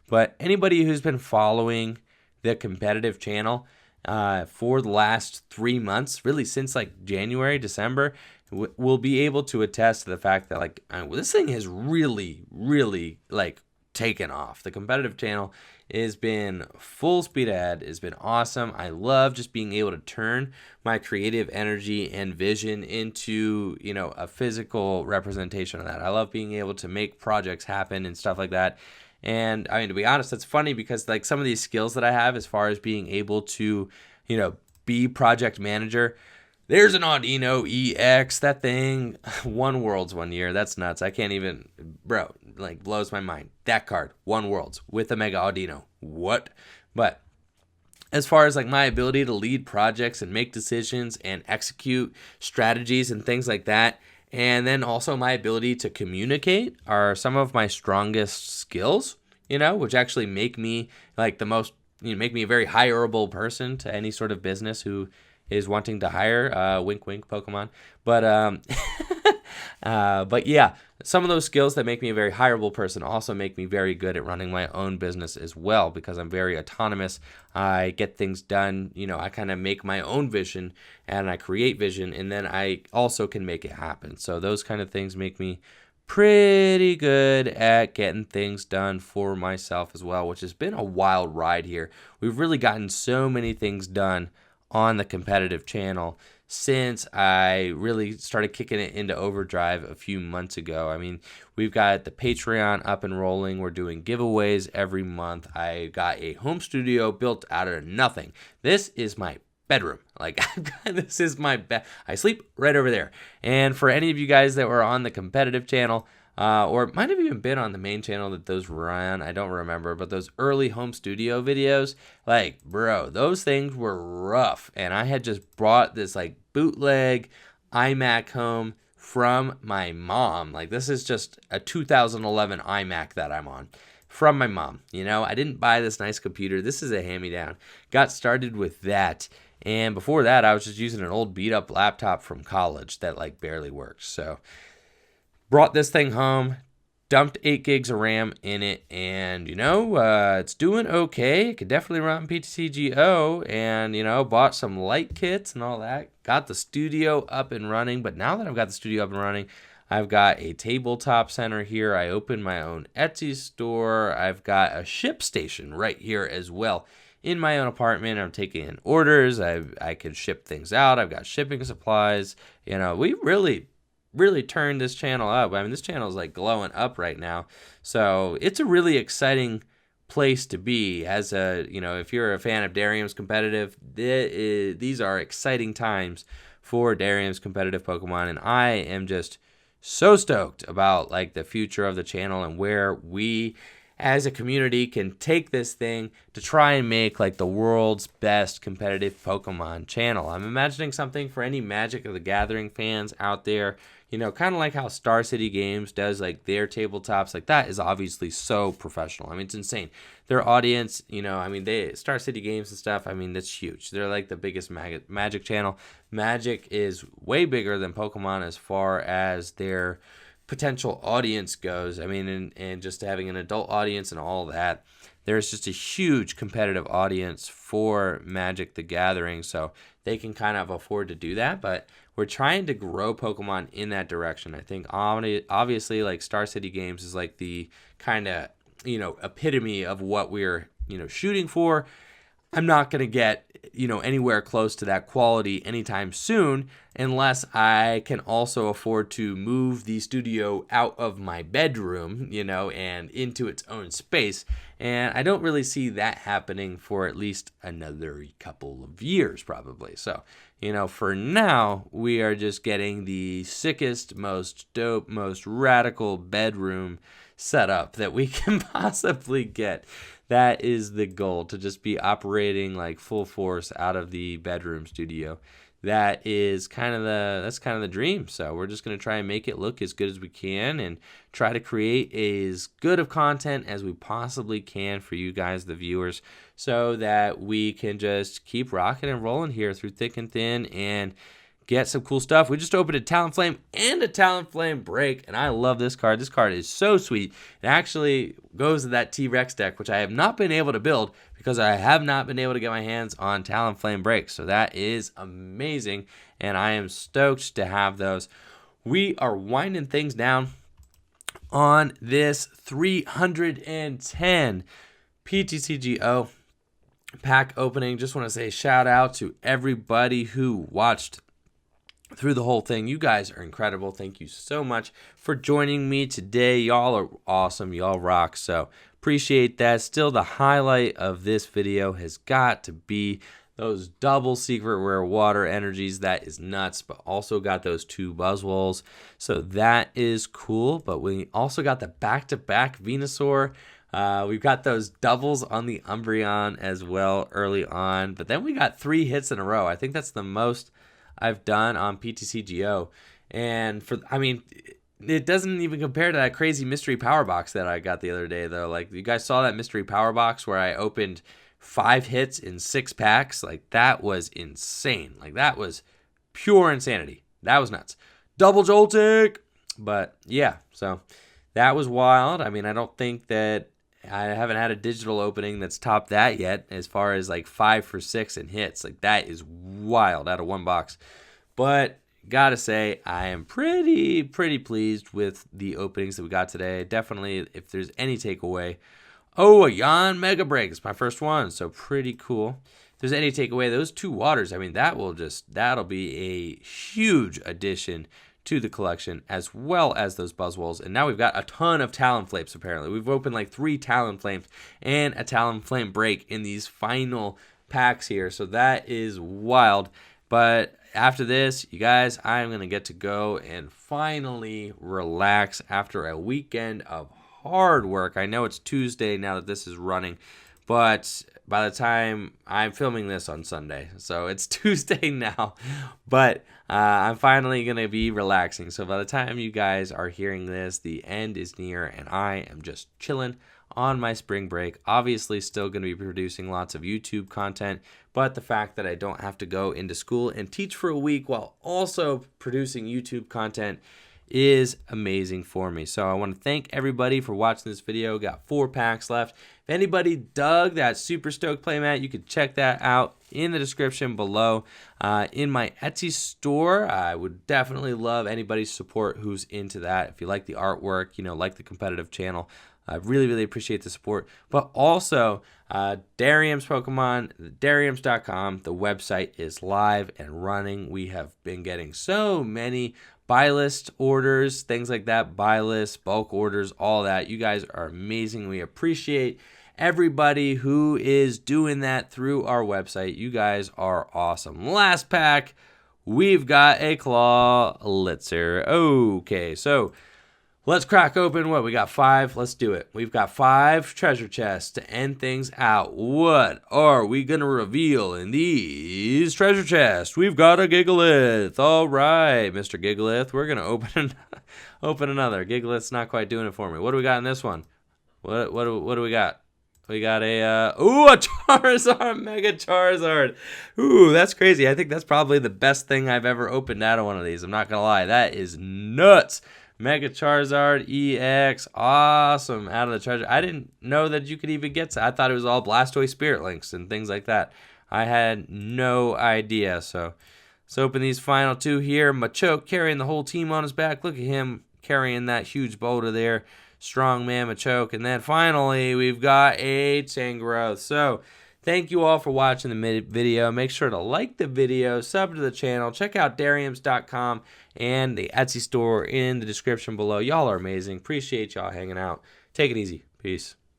[SPEAKER 1] But anybody who's been following the competitive channel for the last 3 months, really since like January, December, will be able to attest to the fact that like this thing has really, really like taken off. The competitive channel has been full speed ahead. It's been awesome. I love just being able to turn my creative energy and vision into, a physical representation of that. I love being able to make projects happen and stuff like that. And I mean, to be honest, that's funny because like some of these skills that I have as far as being able to, be project manager, there's an Audino EX. That thing won Worlds one year. That's nuts. I can't even, bro, like blows my mind. That card won Worlds with a Mega Audino. What? But as far as like my ability to lead projects and make decisions and execute strategies and things like that, and then also my ability to communicate are some of my strongest skills, which actually make me like the most, make me a very hireable person to any sort of business who is wanting to hire, wink, wink, Pokemon. But yeah, some of those skills that make me a very hireable person also make me very good at running my own business as well, because I'm very autonomous. I get things done. I kind of make my own vision and I create vision, and then I also can make it happen. So those kind of things make me pretty good at getting things done for myself as well, which has been a wild ride here. We've really gotten so many things done on the competitive channel since I really started kicking it into overdrive a few months ago. I mean, we've got the Patreon up and rolling. We're doing giveaways every month. I got a home studio built out of nothing. This is my bedroom. Like, this is my bed. I sleep right over there. And for any of you guys that were on the competitive channel, or it might have even been on the main channel that those were on, I don't remember, but those early home studio videos, like, bro, those things were rough. And I had just brought this like bootleg iMac home from my mom. Like, this is just a 2011 iMac that I'm on from my mom. I didn't buy this nice computer. This is a hand-me-down. Got started with that. And before that, I was just using an old beat-up laptop from college that like barely worked. So brought this thing home, dumped 8 gigs of RAM in it, and it's doing okay. It could definitely run PTCGO, and bought some light kits and all that. Got the studio up and running, but now that I've got the studio up and running, I've got a tabletop center here. I opened my own Etsy store. I've got a ship station right here as well in my own apartment. I'm taking in orders. I can ship things out. I've got shipping supplies. We really turned this channel up. I mean, this channel is like glowing up right now. So it's a really exciting place to be as if you're a fan of Derium's competitive, these are exciting times for Derium's competitive Pokemon. And I am just so stoked about like the future of the channel and where we as a community can take this thing to try and make like the world's best competitive Pokemon channel. I'm imagining something for any Magic of the Gathering fans out there, kind of like how Star City Games does like their tabletops. Like that is obviously so professional. I mean, it's insane. Their audience, Star City Games and stuff, I mean, that's huge. They're like the biggest Magic channel. Magic is way bigger than Pokemon as far as their potential audience goes. I mean, and just having an adult audience and all that, there's just a huge competitive audience for Magic the Gathering, so they can kind of afford to do that. But we're trying to grow Pokemon in that direction. I think obviously like Star City Games is like the kind of epitome of what we're shooting for. I'm not going to get anywhere close to that quality anytime soon unless I can also afford to move the studio out of my bedroom, and into its own space. And I don't really see that happening for at least another couple of years probably. So, for now, we are just getting the sickest, most dope, most radical bedroom setup that we can possibly get. That is the goal, to just be operating like full force out of the bedroom studio. That's kind of the dream. So we're just going to try and make it look as good as we can and try to create as good of content as we possibly can for you guys, the viewers, so that we can just keep rocking and rolling here through thick and thin and get some cool stuff. We just opened a Talonflame and a Talonflame Break, and I love this card. This card is so sweet. It actually goes to that T-Rex deck, which I have not been able to build because I have not been able to get my hands on Talonflame Break. So that is amazing, and I am stoked to have those. We are winding things down on this 310 PTCGO pack opening. Just want to say shout out to everybody who watched through the whole thing. You guys are incredible. Thank you so much for joining me today. Y'all are awesome. Y'all rock. So appreciate that. Still, the highlight of this video has got to be those double secret rare water energies. That is nuts. But also got those 2 Buzzwoles. So that is cool. But we also got the back-to-back Venusaur. We've got those doubles on the Umbreon as well early on. But then we got 3 hits in a row. I think that's the most I've done on PTCGO, and it doesn't even compare to that crazy mystery power box that I got the other day though. Like, you guys saw that mystery power box where I opened 5 hits in 6 packs. Like, that was insane. Like, that was pure insanity. That was nuts. Double Joltik. But yeah, so that was wild. I mean, I don't think that I haven't had a digital opening that's topped that yet as far as like 5 for 6 in hits. Like, that is wild out of 1 box. But gotta say, I am pretty pleased with the openings that we got today. Definitely, if there's any takeaway, a Yon Mega Break is my first one, so pretty cool. If there's any takeaway, those 2 waters, I mean, that'll be a huge addition to the collection, as well as those Buzzwoles. And now we've got a ton of Talonflames, apparently. We've opened like 3 Talonflames and a Talonflame Break in these final packs here. So that is wild. But after this, you guys, I'm going to get to go and finally relax after a weekend of hard work. I know it's Tuesday now that this is running, but by the time I'm filming this on Sunday, so it's Tuesday now, but I'm finally going to be relaxing. So by the time you guys are hearing this, the end is near, and I am just chilling on my spring break. Obviously, still going to be producing lots of YouTube content, but the fact that I don't have to go into school and teach for a week while also producing YouTube content is amazing for me. So I want to thank everybody for watching this video. Got 4 packs left. If anybody dug that Super Stoked playmat, you could check that out in the description below. In my Etsy store, I would definitely love anybody's support who's into that. If you like the artwork, like the competitive channel, I really, really appreciate the support. But also, Derium's Pokemon, Deriums.com, the website is live and running. We have been getting so many buy list orders, things like that, buy list, bulk orders, all that. You guys are amazing. We appreciate everybody who is doing that through our website. You guys are awesome. Last pack, we've got a Clawlitzer. Okay, so let's crack open what we got. 5. Let's do it. We've got 5 treasure chests to end things out. What are we gonna reveal in these treasure chests? We've got a Gigalith. All right, Mr. Gigalith, we're gonna open another. Gigalith's not quite doing it for me. What do we got in this one? What do we got? We got a Charizard, Mega Charizard. Ooh, that's crazy. I think that's probably the best thing I've ever opened out of one of these. I'm not gonna lie, that is nuts. Mega Charizard EX, awesome, out of the treasure. I didn't know that you could even get to. I thought it was all Blastoise Spirit Links and things like that. I had no idea. So let's open these final 2 here. Machoke carrying the whole team on his back. Look at him carrying that huge boulder there. Strong man Machoke. And then finally, we've got a Tangrowth. So thank you all for watching the video. Make sure to like the video, sub to the channel, check out Deriums.com and the Etsy store in the description below. Y'all are amazing. Appreciate y'all hanging out. Take it easy. Peace.